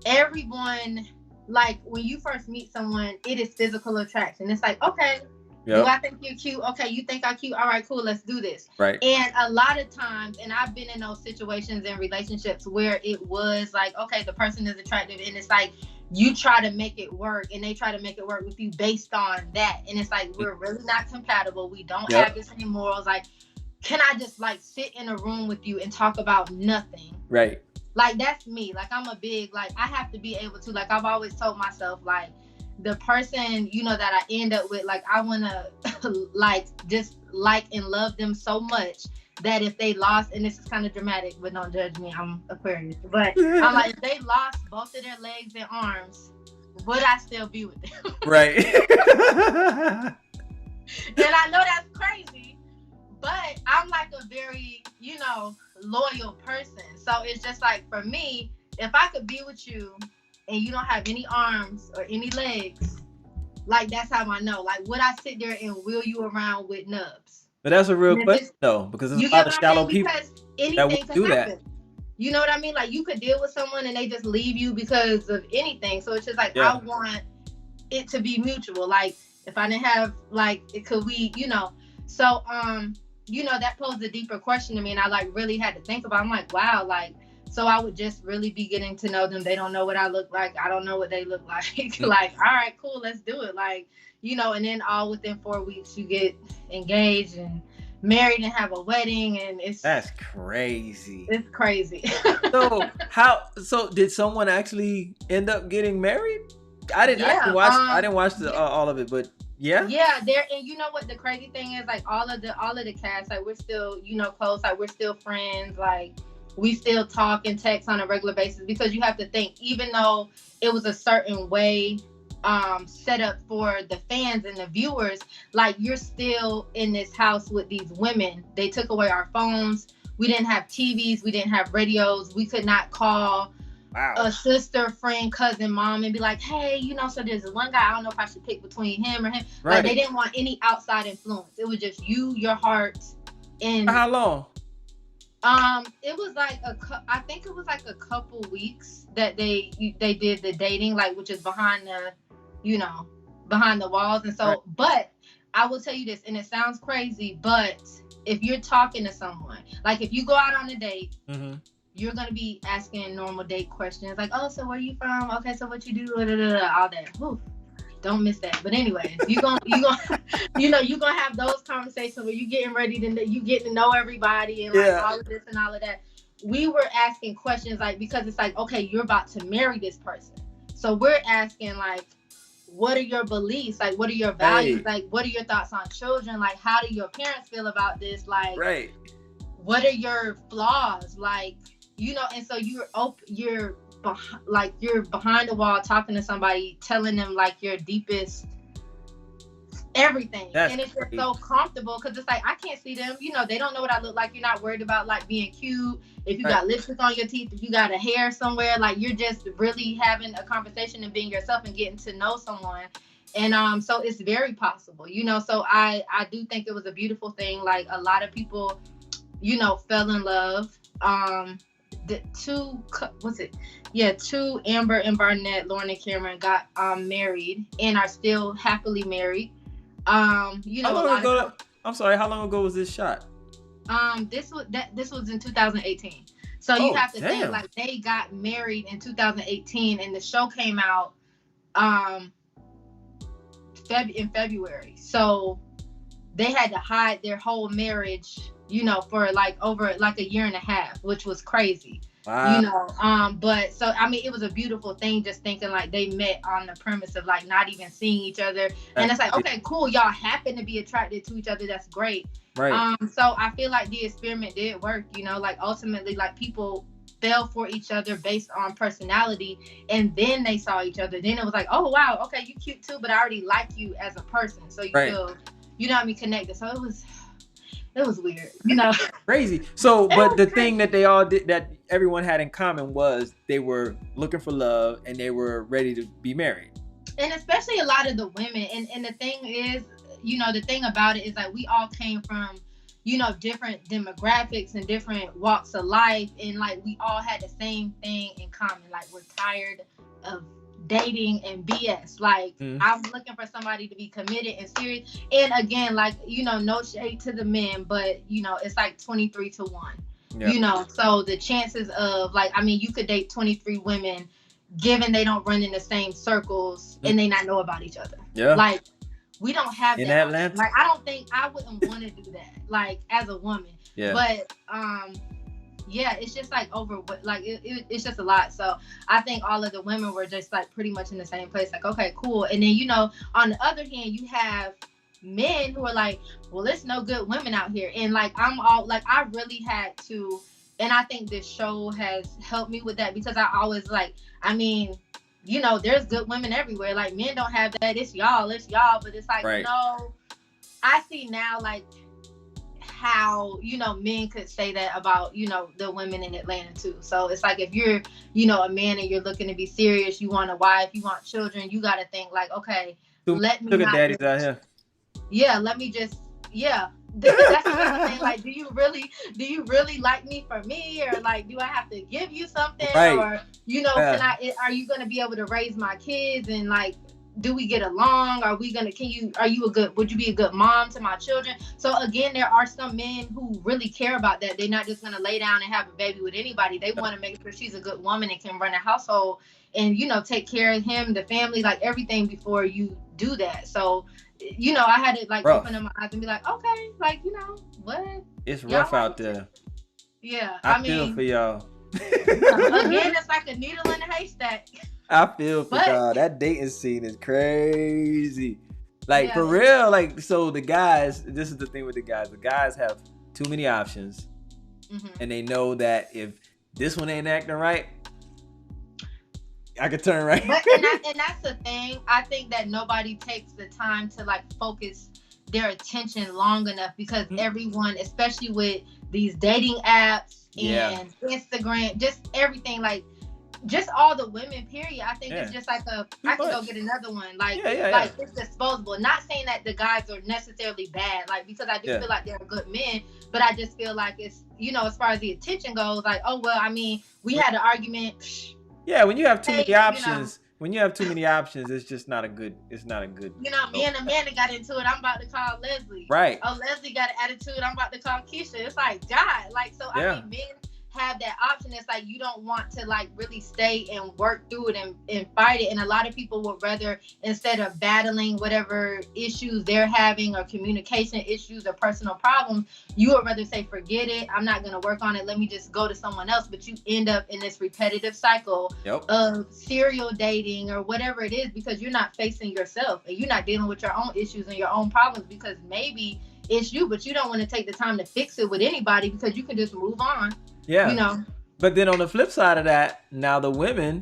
everyone, like, when you first meet someone, it is physical attraction. It's like, okay, do I think you're cute? Okay, you think I'm cute? All right, cool, let's do this. Right. And a lot of times, and I've been in those situations in relationships where it was like, okay, the person is attractive, and it's like, you try to make it work and they try to make it work with you based on that. And it's like, we're really not compatible. We don't have the same morals. Like, can I just like sit in a room with you and talk about nothing? Right. Like, that's me. Like, I'm a big, like, I have to be able to, like, I've always told myself, like, the person, you know, that I end up with, like, I want to like just like and love them so much that if they lost, and this is kind of dramatic, but don't judge me, I'm Aquarius, but I'm like, if they lost both of their legs and arms, would I still be with them? Right. And I know that's crazy, but I'm like a very, loyal person. So it's just like, for me, if I could be with you and you don't have any arms or any legs, like, that's how I know. Like, would I sit there and wheel you around with nubs? But that's a real question, though, because there's a lot of shallow people that would do that. You know what I mean? Like, you could deal with someone and they just leave you because of anything. So it's just like, I want it to be mutual. Like, if I didn't have, like, could we, So, that posed a deeper question to me, and I, like, really had to think about it. I'm like, wow, like, so I would just really be getting to know them. They don't know what I look like. I don't know what they look like. Like, all right, cool, let's do it. Like, and then all within 4 weeks, you get engaged and married and have a wedding, and that's crazy. It's crazy. So did someone actually end up getting married? I didn't watch all of it, but yeah, there. And you know what the crazy thing is, like, all of the cast, like, we're still close, like, we're still friends, like, we still talk and text on a regular basis, because you have to think, even though it was a certain way set up for the fans and the viewers, like, you're still in this house with these women. They took away our phones. We didn't have TVs. We didn't have radios. We could not call a sister, friend, cousin, mom and be like, hey, so there's one guy, I don't know if I should pick between him or him. Right. Like, they didn't want any outside influence. It was just you, your heart. And how long? It was like I think it was like a couple weeks that they did the dating, like, which is behind the walls. And so, right. But I will tell you this, and it sounds crazy, but if you're talking to someone, like, if you go out on a date, mm-hmm. you're going to be asking normal date questions, like, oh, so where you from? Okay, so what you do? All that. Whew. Don't miss that. But anyway, you're gonna have those conversations where you getting to know everybody and, like, all of this and all of that. We were asking questions, like, because it's like, okay, you're about to marry this person. So we're asking, like, what are your beliefs? Like, what are your values? Hey. Like, what are your thoughts on children? Like, how do your parents feel about this? Like, right. What are your flaws? Like, and so you're behind the wall talking to somebody, telling them, like, your deepest everything. And it's just so comfortable, because it's like, I can't see them, they don't know what I look like. You're not worried about, like, being cute, if you got lipstick on your teeth, if you got a hair somewhere, like, you're just really having a conversation and being yourself and getting to know someone. And so it's very possible, so I do think it was a beautiful thing. Like, a lot of people fell in love. Two, Amber and Barnett, Lauren and Cameron, got married and are still happily married. I'm sorry, how long ago was this shot? This was in 2018. So you have to think, like, they got married in 2018, and the show came out in February. So they had to hide their whole marriage, for like over like a year and a half, which was crazy. Wow. But so, I mean, it was a beautiful thing, just thinking, like, they met on the premise of, like, not even seeing each other. And it's like, okay, cool, y'all happen to be attracted to each other, that's great. Right. So I feel like the experiment did work, like, ultimately, like, people fell for each other based on personality, and then they saw each other. Then it was like, oh wow, okay, you cute too, but I already like you as a person, so you feel, connected. So it was weird, Crazy. So, but the thing that they all did, that everyone had in common, was they were looking for love and they were ready to be married. And especially a lot of the women. And the thing is, the thing about it is, like, we all came from, different demographics and different walks of life. And, like, we all had the same thing in common. Like, we're tired of dating and BS. Like, I'm looking for somebody to be committed and serious. And again, like, no shade to the men, but it's like 23-1. Yep. So the chances of, like, I mean, you could date 23 women, given they don't run in the same circles and they not know about each other. Yeah. Like, we don't have in that. Atlanta. Like, I don't think I wouldn't want to do that, like, as a woman. Yeah. But yeah, it's just like it's just a lot. So I think all of the women were just, like, pretty much in the same place. Like, okay, cool. And then, on the other hand, you have men who are like, well, there's no good women out here. And like, I'm all like, I really had to, and I think this show has helped me with that, because I always like, I mean, you know, there's good women everywhere. Like, men don't have that. It's y'all. But it's like, Right. no, I see now, like, how, you know, men could say that about, you know, the women in Atlanta too. So it's like, if you're, you know, a man and you're looking to be serious, you want a wife, you want children, you got to think like, okay, Too let many me sugar not daddies just, out here. yeah, let me just, yeah. That's another thing. Like, do you really like me for me, or like, do I have to give you something, Right. or, you know, are you going to be able to raise my kids, and like, do we get along? Would you be a good mom to my children? So again, there are some men who really care about that. They're not just going to lay down and have a baby with anybody. They want to make sure she's a good woman and can run a household and, you know, take care of him, the family, like everything before you do that. So, you know, I had to like open up my eyes and be like, okay, like, you know, what? It's rough out there. Yeah. I feel for y'all. Again, it's like a needle in a haystack. I feel for y'all. That dating scene is crazy. Like, for real. Like, so the guys, this is the thing with the guys. The guys have too many options. Mm-hmm. And they know that if this one ain't acting right, I could turn right. But and that's the thing. I think that nobody takes the time to like focus their attention long enough, because everyone, especially with these dating apps and Instagram, just everything, like just all the women, period. I think it's just like I can go get another one. Like, like it's disposable. Not saying that the guys are necessarily bad, like, because I do feel like they're good men, but I just feel like it's, you know, as far as the attention goes, like, oh well, I mean, we had an argument. Yeah, when you have too many options, it's just not a good. It's not a good. You know, me and Amanda got into it. I'm about to call Leslie. Right. Oh, Leslie got an attitude. I'm about to call Keisha. It's like, God, like, so I mean, men have that option. It's like, you don't want to like really stay and work through it and fight it. And a lot of people would rather, instead of battling whatever issues they're having or communication issues or personal problems, you would rather say, forget it, I'm not going to work on it, let me just go to someone else. But you end up in this repetitive cycle of serial dating or whatever it is, because you're not facing yourself and you're not dealing with your own issues and your own problems, because maybe it's you, but you don't want to take the time to fix it with anybody, because you can just move on. Yeah. You know. But then on the flip side of that, now the women,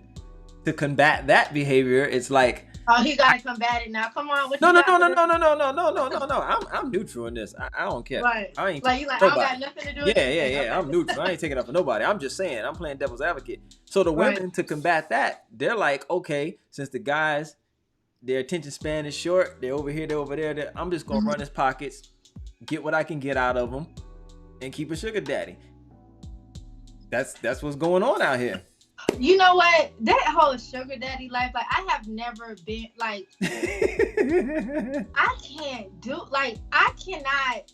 to combat that behavior, it's like, oh, he gotta combat it now. Come on. No. I'm neutral in this. I don't care. Right. I ain't like, you like, I don't got nothing to do with it. Yeah. I'm neutral. I ain't taking up for nobody. I'm just saying, I'm playing devil's advocate. So the women, to combat that, they're like, okay, since the guys, their attention span is short, they're over here, they're over there, I'm just gonna run his pockets, get what I can get out of them, and keep a sugar daddy. That's what's going on out here. You know what? That whole sugar daddy life, like, I have never been like, I cannot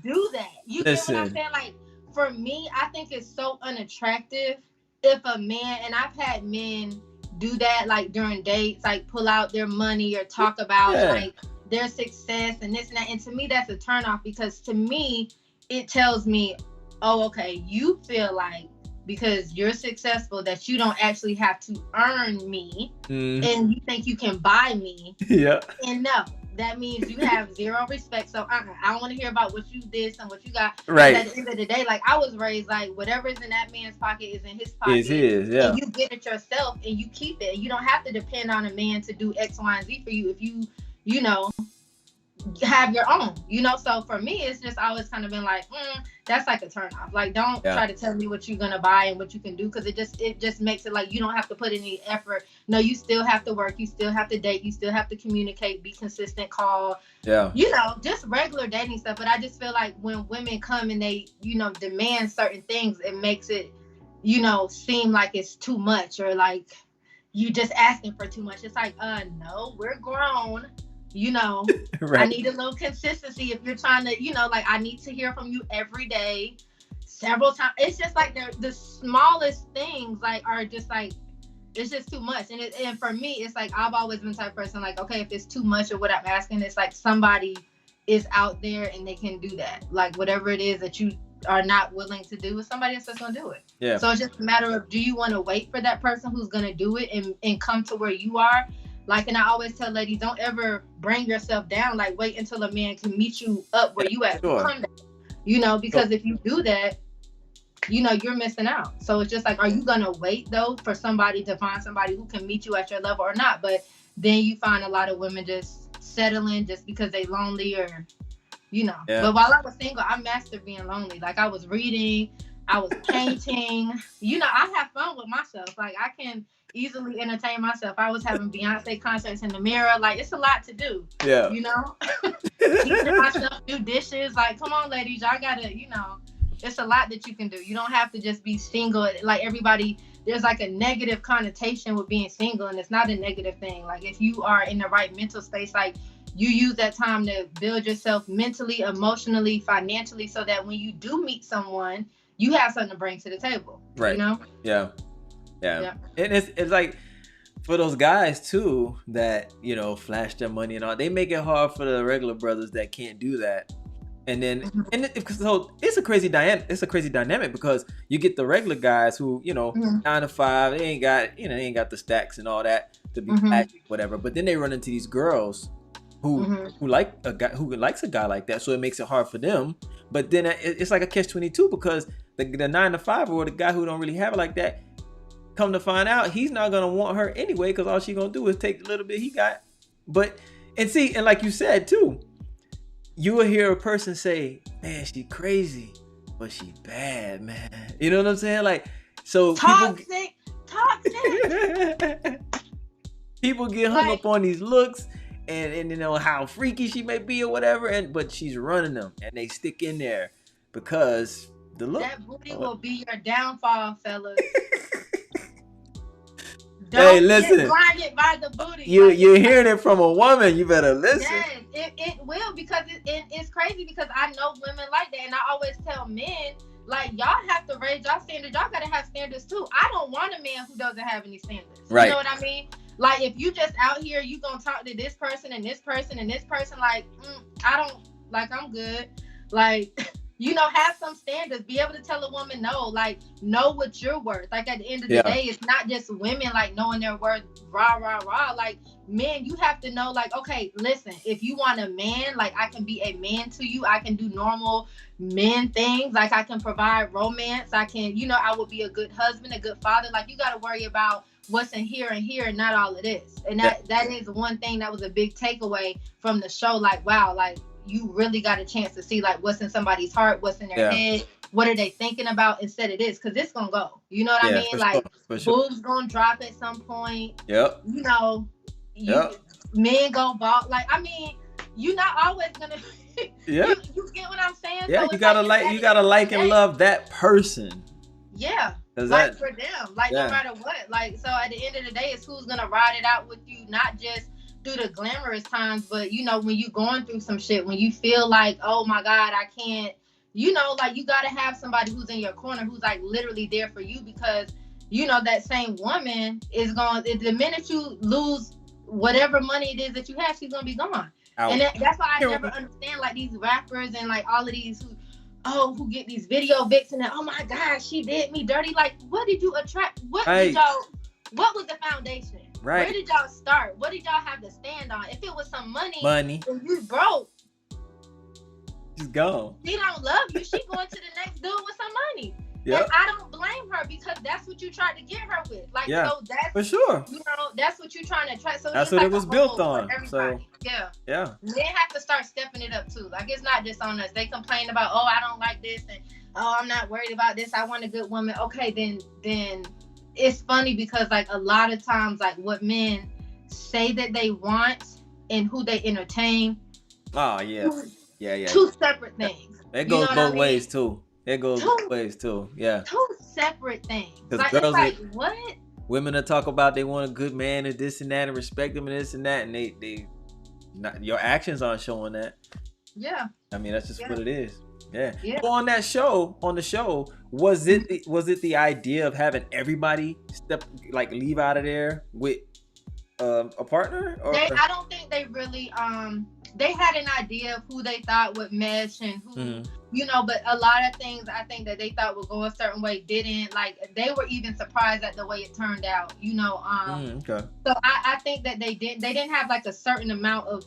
do that. You get what I'm saying? Like, for me, I think it's so unattractive if a man, and I've had men do that, like during dates, like pull out their money or talk about like their success and this and that. And to me, that's a turnoff, because to me, it tells me, oh, okay, you feel like because you're successful that you don't actually have to earn me, and you think you can buy me. Yeah. And no, that means you have zero respect. So I don't want to hear about what you did and what you got. Right. At the end of the day, like, I was raised like, whatever's in that man's pocket is in his pocket. It's his, yeah. And you get it yourself and you keep it. You don't have to depend on a man to do X, Y, and Z for you if you know, have your own, you know. So for me, it's just always kind of been like, that's like a turn off. Like, don't try to tell me what you're gonna buy and what you can do, because it just makes it like you don't have to put any effort. No, you still have to work, you still have to date, you still have to communicate, be consistent, call, you know, just regular dating stuff. But I just feel like when women come and they, you know, demand certain things, it makes it, you know, seem like it's too much, or like you just asking for too much. It's like, no, we're grown. You know, right. I need a little consistency if you're trying to, you know, like, I need to hear from you every day, several times. It's just like the smallest things, like, are just like, it's just too much. And for me, it's like, I've always been the type of person, like, okay, if it's too much of what I'm asking, it's like somebody is out there and they can do that. Like, whatever it is that you are not willing to do, is somebody else that's going to do it. Yeah. So it's just a matter of, do you want to wait for that person who's going to do it and come to where you are? Like, and I always tell ladies, don't ever bring yourself down. Like, wait until a man can meet you up where you at. Sure. Come down. You know, because if you do that, you know, you're missing out. So it's just like, are you gonna wait though for somebody to find somebody who can meet you at your level or not? But then you find a lot of women just settling just because they lonely or, you know. Yeah. But while I was single, I mastered being lonely. Like, I was reading, I was painting. You know, I have fun with myself. Like, I can easily entertain myself. I was having Beyonce concerts in the mirror. Like, it's a lot to do. Yeah. You know, teaching myself, do dishes. Like, come on, ladies, y'all gotta, you know, it's a lot that you can do. You don't have to just be single. Like, everybody, there's like a negative connotation with being single, and it's not a negative thing. Like, if you are in the right mental space, like, you use that time to build yourself mentally, emotionally, financially, so that when you do meet someone, you have something to bring to the table. Right. You know? Yeah. And it's like, for those guys too that, you know, flash their money and all, they make it hard for the regular brothers that can't do that. And then, so it's a crazy dynamic because you get the regular guys who, you know, 9 to 5, they ain't got the stacks and all that to be flashy, whatever. But then they run into these girls who like a guy who likes a guy like that, so it makes it hard for them. But then it's like a catch-22 because the 9 to 5 or the guy who don't really have it like that, come to find out, he's not gonna want her anyway because all she gonna do is take the little bit he got. And like you said too, you will hear a person say, "Man, she crazy, but she bad, man." You know what I'm saying? Like, so toxic. People get hung up on these looks and you know how freaky she may be or whatever, but she's running them and they stick in there because the look. That booty will be your downfall, fellas. Hey, listen. Get blinded by the booty. You're hearing it from a woman. You better listen. Yes, it will, because it's crazy because I know women like that, and I always tell men, like, y'all have to raise y'all standards. Y'all gotta have standards too. I don't want a man who doesn't have any standards. Right. You know what I mean? Like, if you just out here, you gonna talk to this person and this person and this person, like, I don't, like, I'm good. Like, you know, have some standards. Be able to tell a woman no. Like, know what you're worth. Like, at the end of the day, it's not just women, like, knowing their worth, rah. Like, men, you have to know, like, okay, listen, if you want a man, like, I can be a man to you. I can do normal men things. Like, I can provide romance. I can, you know, I will be a good husband, a good father. Like, you got to worry about what's in here and here, and not all of this. And that is one thing that was a big takeaway from the show. Like, wow, like, you really got a chance to see, like, what's in somebody's heart, what's in their head, what are they thinking about instead of this, because it's gonna go. You know what I mean? Like, boobs gonna drop at some point. Yep. You know, men go bald. Like, I mean, you're not always gonna. You get what I'm saying? Yeah, so you gotta like and love that person. Yeah. Like, for them, like, no matter what. Like, so at the end of the day, it's who's gonna ride it out with you, not just through the glamorous times, but, you know, when you going through some shit, when you feel like, oh my God, I can't, you know, like, you gotta have somebody who's in your corner, who's, like, literally there for you, because, you know, that same woman is going, the minute you lose whatever money it is that you have, she's gonna be gone. Ouch. And that's why I never understand, like, these rappers and, like, all of these who get these video vics and then, oh my God, she did me dirty. Like, what did you attract? What was the foundation? Right. Where did y'all start? What did y'all have to stand on? If it was some money and you broke, she's gone. She don't love you. She going to the next dude with some money. Yep. And I don't blame her, because that's what you tried to get her with. Like, so that's for sure. You know, that's what you're trying to attract. So that's what it was built on. So yeah. Men have to start stepping it up too. Like, it's not just on us. They complain about, oh, I don't like this, and oh, I'm not worried about this. I want a good woman. Okay, then it's funny because, like, a lot of times, like, what men say that they want and who they entertain. Oh yeah. Two separate things. It goes both ways too. It goes both ways too. Yeah. Two separate things. Like, girls, it's like, what? Women that talk about they want a good man and this and that and respect them and this and that, and they not, your actions aren't showing that. Yeah. I mean, that's just what it is. Yeah. So on the show, was it the idea of having everybody leave out of there with a partner? Or? I don't think they really they had an idea of who they thought would mesh and who, Mm-hmm. but a lot of things I think that they thought would go a certain way didn't. Like, they were even surprised at the way it turned out, Okay. So I think that they didn't have like a certain amount of,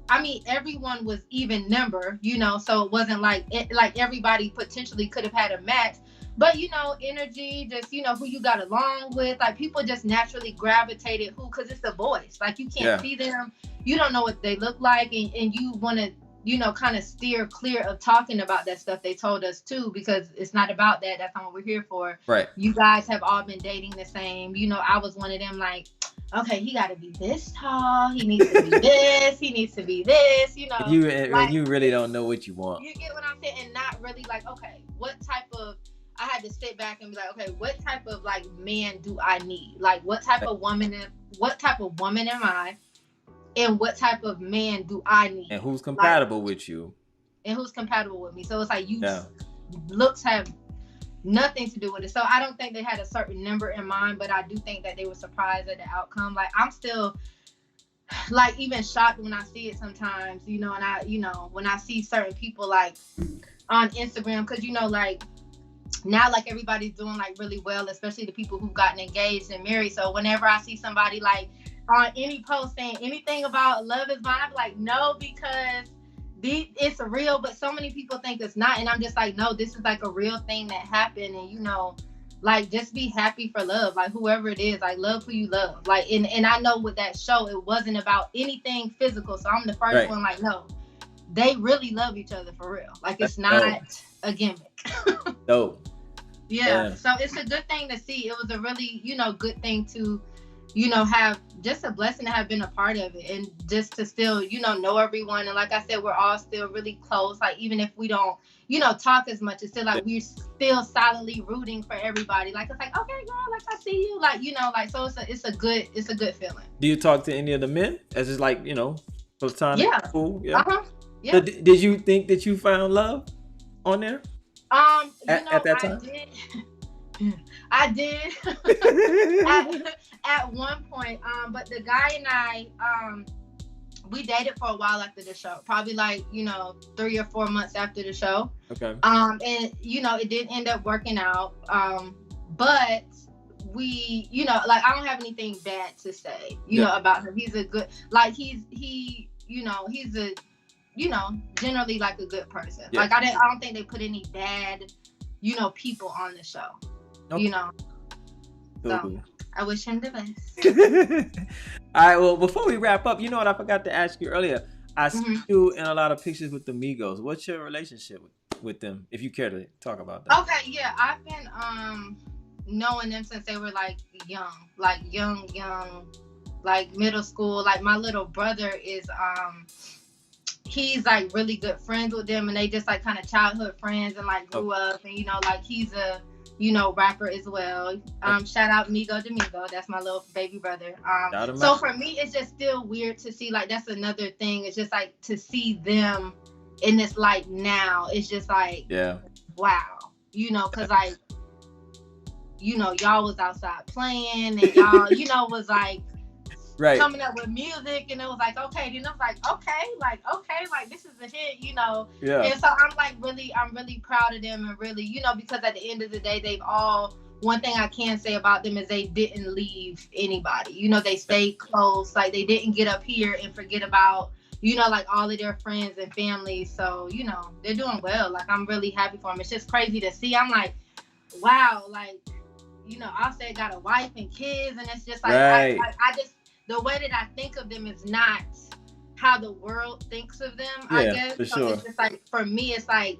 I mean, everyone was even number, so it wasn't like everybody potentially could have had a match. But energy, just who you got along with, like people just naturally gravitated because it's the voice. Like you can't see them, you don't know what they look like, and you want to kind of steer clear of talking about that stuff. They told us too, because it's not about that. That's not what we're here for. Right. You guys have all been dating the same. I was one of them, like, okay, he got to be this tall. He needs to be this. He needs to be this. You really don't know what you want. You get what I'm saying? And not really like, okay, what type of, I had to sit back and be like, okay, what type of like man do I need? Like, what type of woman am I? And what type of man do I need? And who's compatible with you? And who's compatible with me? So it's like looks have nothing to do with it. So I don't think they had a certain number in mind, but I do think that they were surprised at the outcome. Like, I'm still like even shocked when I see it sometimes, and I, when I see certain people like on Instagram, because like now, like, everybody's doing like really well, especially the people who've gotten engaged and married. So whenever I see somebody like on any post saying anything about love is blind, I'm like, no, because it's real, but so many people think it's not. And I'm just like, no, this is like a real thing that happened. And like, just be happy for love, like whoever it is, like love who you love. Like, and I know with that show, it wasn't about anything physical. So I'm the first one, like, no, they really love each other for real. Like, it's not a gimmick. Dope. Yeah. So it's a good thing to see. It was a really, good thing to, have, just a blessing to have been a part of it, and just to still, know everyone. And like I said, we're all still really close. Like, even if we don't, talk as much, it's still like we're still silently rooting for everybody. Like, it's like, okay, girl, like I see you, like, like, so it's a good feeling. Do you talk to any of the men as just like, platonic? Yeah. Cool. Yeah. Yeah. So did you think that you found love on there? At that time? I did. at one point. But the guy and I, we dated for a while after the show, probably like, 3 or 4 months after the show. Okay. And it didn't end up working out. But we, like, I don't have anything bad to say, about him. He's a good, like, he's a, generally like a good person. Yeah. Like, I don't think they put any bad, people on the show. Okay. So I wish him the best. All right, well, before we wrap up, you know what I forgot to ask you earlier? I see you in a lot of pictures with the Migos. What's your relationship with them, if you care to talk about that? Okay, yeah, I've been knowing them since they were like young, like middle school. Like, my little brother is he's like really good friends with them, and they just like kind of childhood friends, and like grew up, and like he's a rapper as well. Shout out Migo Domingo. That's my little baby brother. So for me, it's just still weird to see, like, that's another thing. It's just like to see them in this light now. It's just like, wow, because like, y'all was outside playing, and y'all, was like coming up with music, and it was like, okay, then I was like, okay, like this is a hit, Yeah. And so I'm really proud of them, and really, because at the end of the day, they've all, one thing I can say about them is they didn't leave anybody. They stayed close. Like, they didn't get up here and forget about, like all of their friends and family. So, they're doing well. Like, I'm really happy for them. It's just crazy to see. I'm like, wow, like, Offset got a wife and kids, and it's just like, I just, the way that I think of them is not how the world thinks of them, I guess. For so sure. It's just like, for me, it's like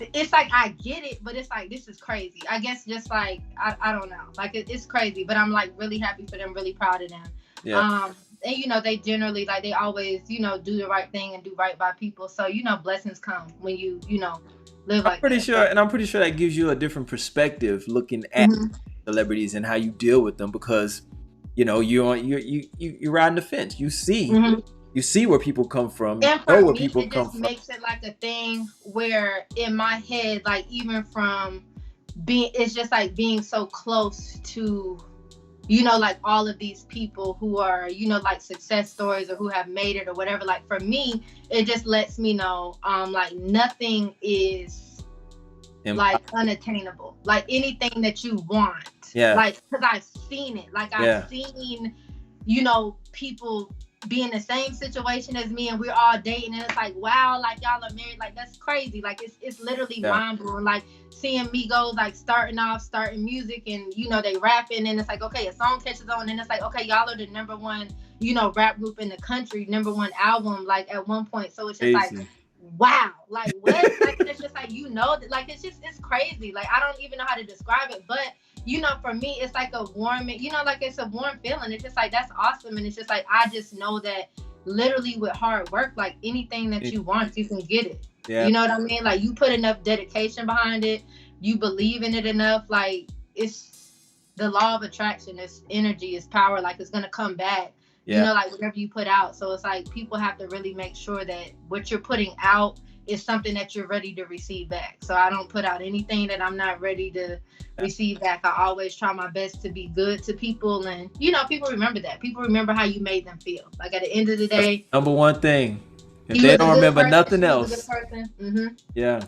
I get it, but it's like, this is crazy. I guess just like, I don't know. Like, it's crazy, but I'm like really happy for them, really proud of them. Yeah. And they generally, like, they always, do the right thing and do right by people. So, blessings come when you live like that. I'm pretty sure that gives you a different perspective looking at celebrities and how you deal with them, because you're riding the fence. You see where people come from. And for where me, people it come just from. makes it like a thing where in my head, like, even from it's just like being so close to like all of these people who are, like success stories or who have made it or whatever. Like for me, it just lets me know, like nothing is like unattainable. Like anything that you want. Yeah. Like, because I've seen it. Like I've seen, people be in the same situation as me and we're all dating and it's like, wow, like y'all are married. Like that's crazy. Like it's literally mind blowing. Like seeing Migos like starting music and they rapping and it's like, okay, a song catches on and it's like, okay, y'all are the number one, rap group in the country, number one album like at one point. So it's just like, wow, like what? Like it's just like, like it's crazy. Like I don't even know how to describe it, but for me, it's like a warm, like it's a warm feeling. It's just like, that's awesome. And it's just like, I just know that literally with hard work, like anything that you want, you can get it. Yeah. You know what I mean? Like you put enough dedication behind it, you believe in it enough. Like it's the law of attraction. It's energy, it's power. Like it's going to come back, like whatever you put out. So it's like, people have to really make sure that what you're putting out is something that you're ready to receive back. So I don't put out anything that I'm not ready to receive back. I always try my best to be good to people, and people remember that. People remember how you made them feel. Like at the end of the day, number one thing. If they don't remember nothing else, yeah,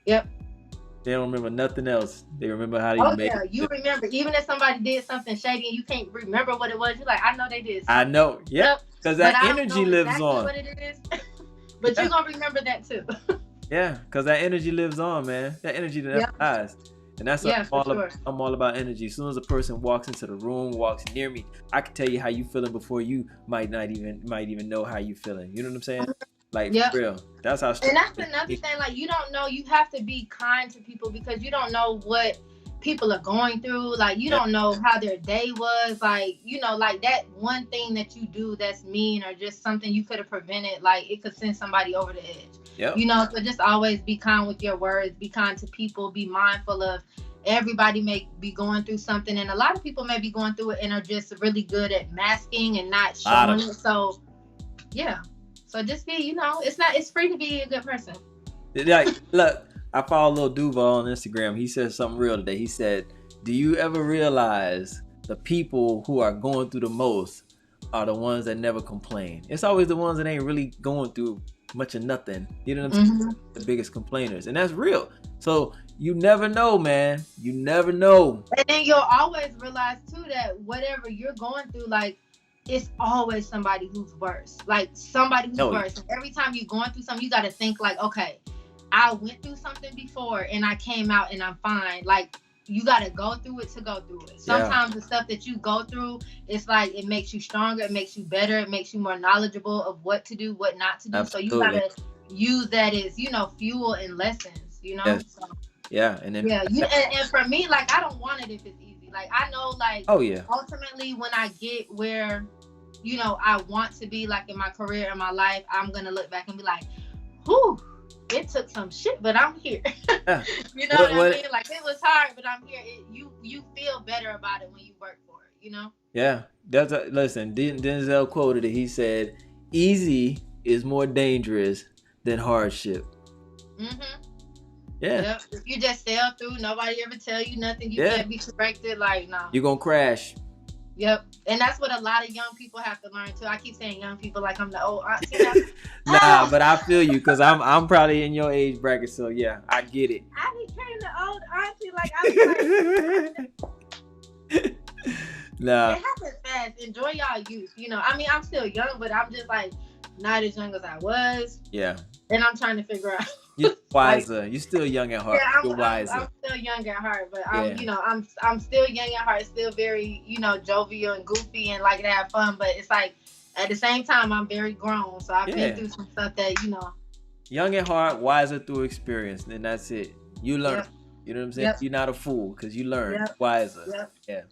yep. They don't remember nothing else. They remember how you made it. You remember, even if somebody did something shady and you can't remember what it was, you're like, I know they did. I know, yep. Because that energy lives on. What it is. But you're gonna remember that too. Yeah, because that energy lives on, man. That energy never dies. And that's I'm all about energy. As soon as a person walks into the room, walks near me, I can tell you how you feeling before you might even know how you feeling. You know what I'm saying? Like for real. That's how. And that's another thing. Like you don't know. You have to be kind to people because you don't know what people are going through. Like you don't know how their day was. Like like that one thing that you do that's mean or just something you could have prevented. Like it could send somebody over the edge. Yep. So just always be kind with your words. Be kind to people. Be mindful of everybody may be going through something, and a lot of people may be going through it and are just really good at masking and not showing it. So yeah. So just be, it's free to be a good person. Like, look, I follow Lil Duval on Instagram. He said something real today. He said, do you ever realize the people who are going through the most are the ones that never complain? It's always the ones that ain't really going through much of nothing. You know what I'm saying? The biggest complainers. And that's real. So you never know, man. You never know. And then you'll always realize too that whatever you're going through, like, it's always somebody who's worse. Like somebody who's worse. And every time you're going through something, you got to think like, okay, I went through something before and I came out and I'm fine. Like you got to go through it to go through it. Sometimes the stuff that you go through, it's like it makes you stronger, it makes you better, it makes you more knowledgeable of what to do, what not to do. Absolutely. So you got to use that as, fuel and lessons, Yes. So, yeah. And then and for me, like I don't want it if it's easy. Like I know, like ultimately when I get where I want to be, like in my career, in my life, I'm gonna look back and be like, whew, it took some shit, but I'm here. You know what I mean? Like it was hard, but I'm here. You feel better about it when you work for it, Yeah. Listen, Denzel quoted it. He said, easy is more dangerous than hardship. Mm-hmm. Yeah. Yep. If you just sail through, nobody ever tell you nothing, you can't be corrected, like no. You're gonna crash. Yep. And that's what a lot of young people have to learn too. I keep saying young people like I'm the old auntie. Nah, but I feel you because I'm probably in your age bracket, so yeah, I get it. I became the old auntie, like I was like nah. It happens fast. Enjoy y'all youth. I mean I'm still young, but I'm just like not as young as I was. Yeah. And I'm trying to figure out. You're wiser. You're still young at heart. Yeah, You're wiser. I'm still young at heart, but I'm still young at heart. Still very, jovial and goofy and like to have fun. But it's like at the same time, I'm very grown. So I've been through some stuff that Young at heart, wiser through experience, and that's it. You learn. Yep. You know what I'm saying? Yep. You're not a fool because you learn. Yep. Wiser. Yep. Yeah.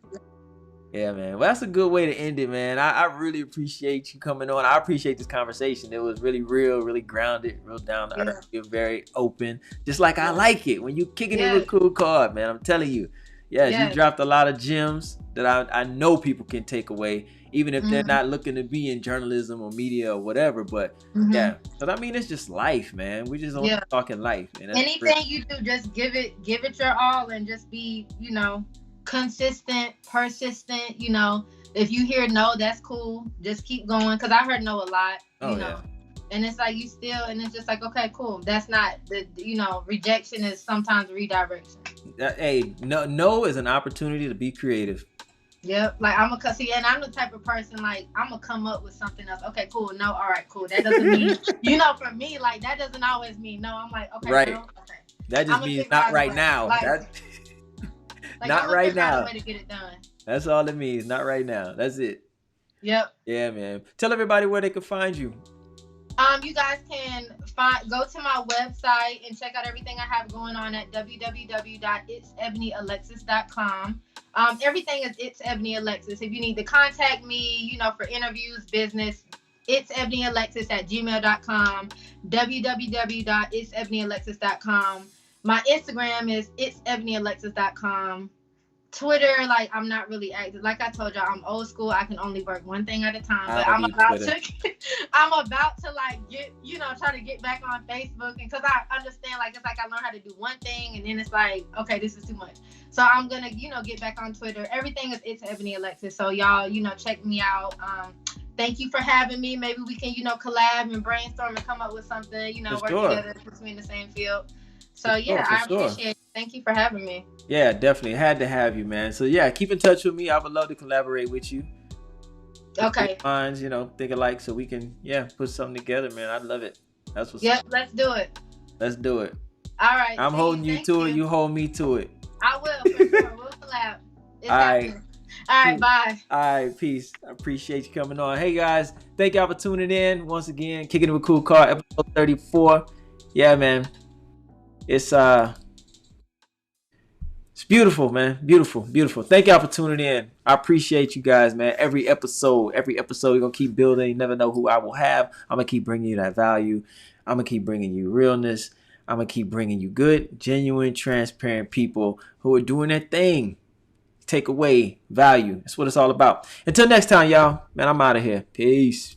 Yeah, man. Well, that's a good way to end it, man. I really appreciate you coming on. I appreciate this conversation. It was really real, really grounded, real down to earth. You're very open, just like I like it when you kicking it with KoolKard, man. I'm telling you. Yes, you dropped a lot of gems that I know people can take away, even if they're not looking to be in journalism or media or whatever. But because I mean, it's just life, man. We just talking life. And anything you do, just give it your all, and just be, consistent, persistent. If you hear no, that's cool. Just keep going. Cause I heard no a lot. Oh yeah. And it's like you still, and it's just like, okay, cool. That's not the, rejection is sometimes redirection. Hey, no is an opportunity to be creative. Yep. Like I'm and I'm the type of person, like, I'm gonna come up with something else. Okay, cool. No, all right, cool. That doesn't mean, for me, like, that doesn't always mean no. I'm like, okay, right. no, okay. That just means not right now. Like, not right now. A way to get it done. That's all it means. Not right now. That's it. Yep. Yeah, man. Tell everybody where they can find you. You guys can go to my website and check out everything I have going on at www.itsebonyalexis.com. Everything is It's Ebony Alexis. If you need to contact me, for interviews, business, it's ebonyalexis@gmail.com. www.itsebonyalexis.com. My Instagram is itsebonyalexis.com. Twitter, like, I'm not really active. Like I told y'all, I'm old school. I can only work one thing at a time. But I'm about to like get, try to get back on Facebook, and because I understand, like, it's like I learned how to do one thing, and then it's like, okay, this is too much. So I'm gonna, get back on Twitter. Everything is It's Ebony Alexis. So y'all, check me out. Thank you for having me. Maybe we can, collab and brainstorm and come up with something, work together since we're in the same field. So yeah, I appreciate it. Thank you for having me. Yeah, definitely. Had to have you, man. So yeah, keep in touch with me. I would love to collaborate with you. Okay. Minds, think alike, so we can, put something together, man. I love it. That's what's Yep, let's do it. Let's do it. All right. I'm holding you to it. You hold me to it. I will, for sure. We'll collab. All right. All right, bye. All right, peace. I appreciate you coming on. Hey guys, thank y'all for tuning in once again. Kicking It with KoolKard, episode 34. Yeah, man. It's beautiful, man. Beautiful, beautiful. Thank y'all for tuning in. I appreciate you guys, man. Every episode, we're gonna keep building. You never know who I will have. I'm gonna keep bringing you that value. I'm gonna keep bringing you realness. I'm gonna keep bringing you good, genuine, transparent people who are doing their thing. Take away value. That's what it's all about. Until next time, y'all. Man, I'm out of here. Peace.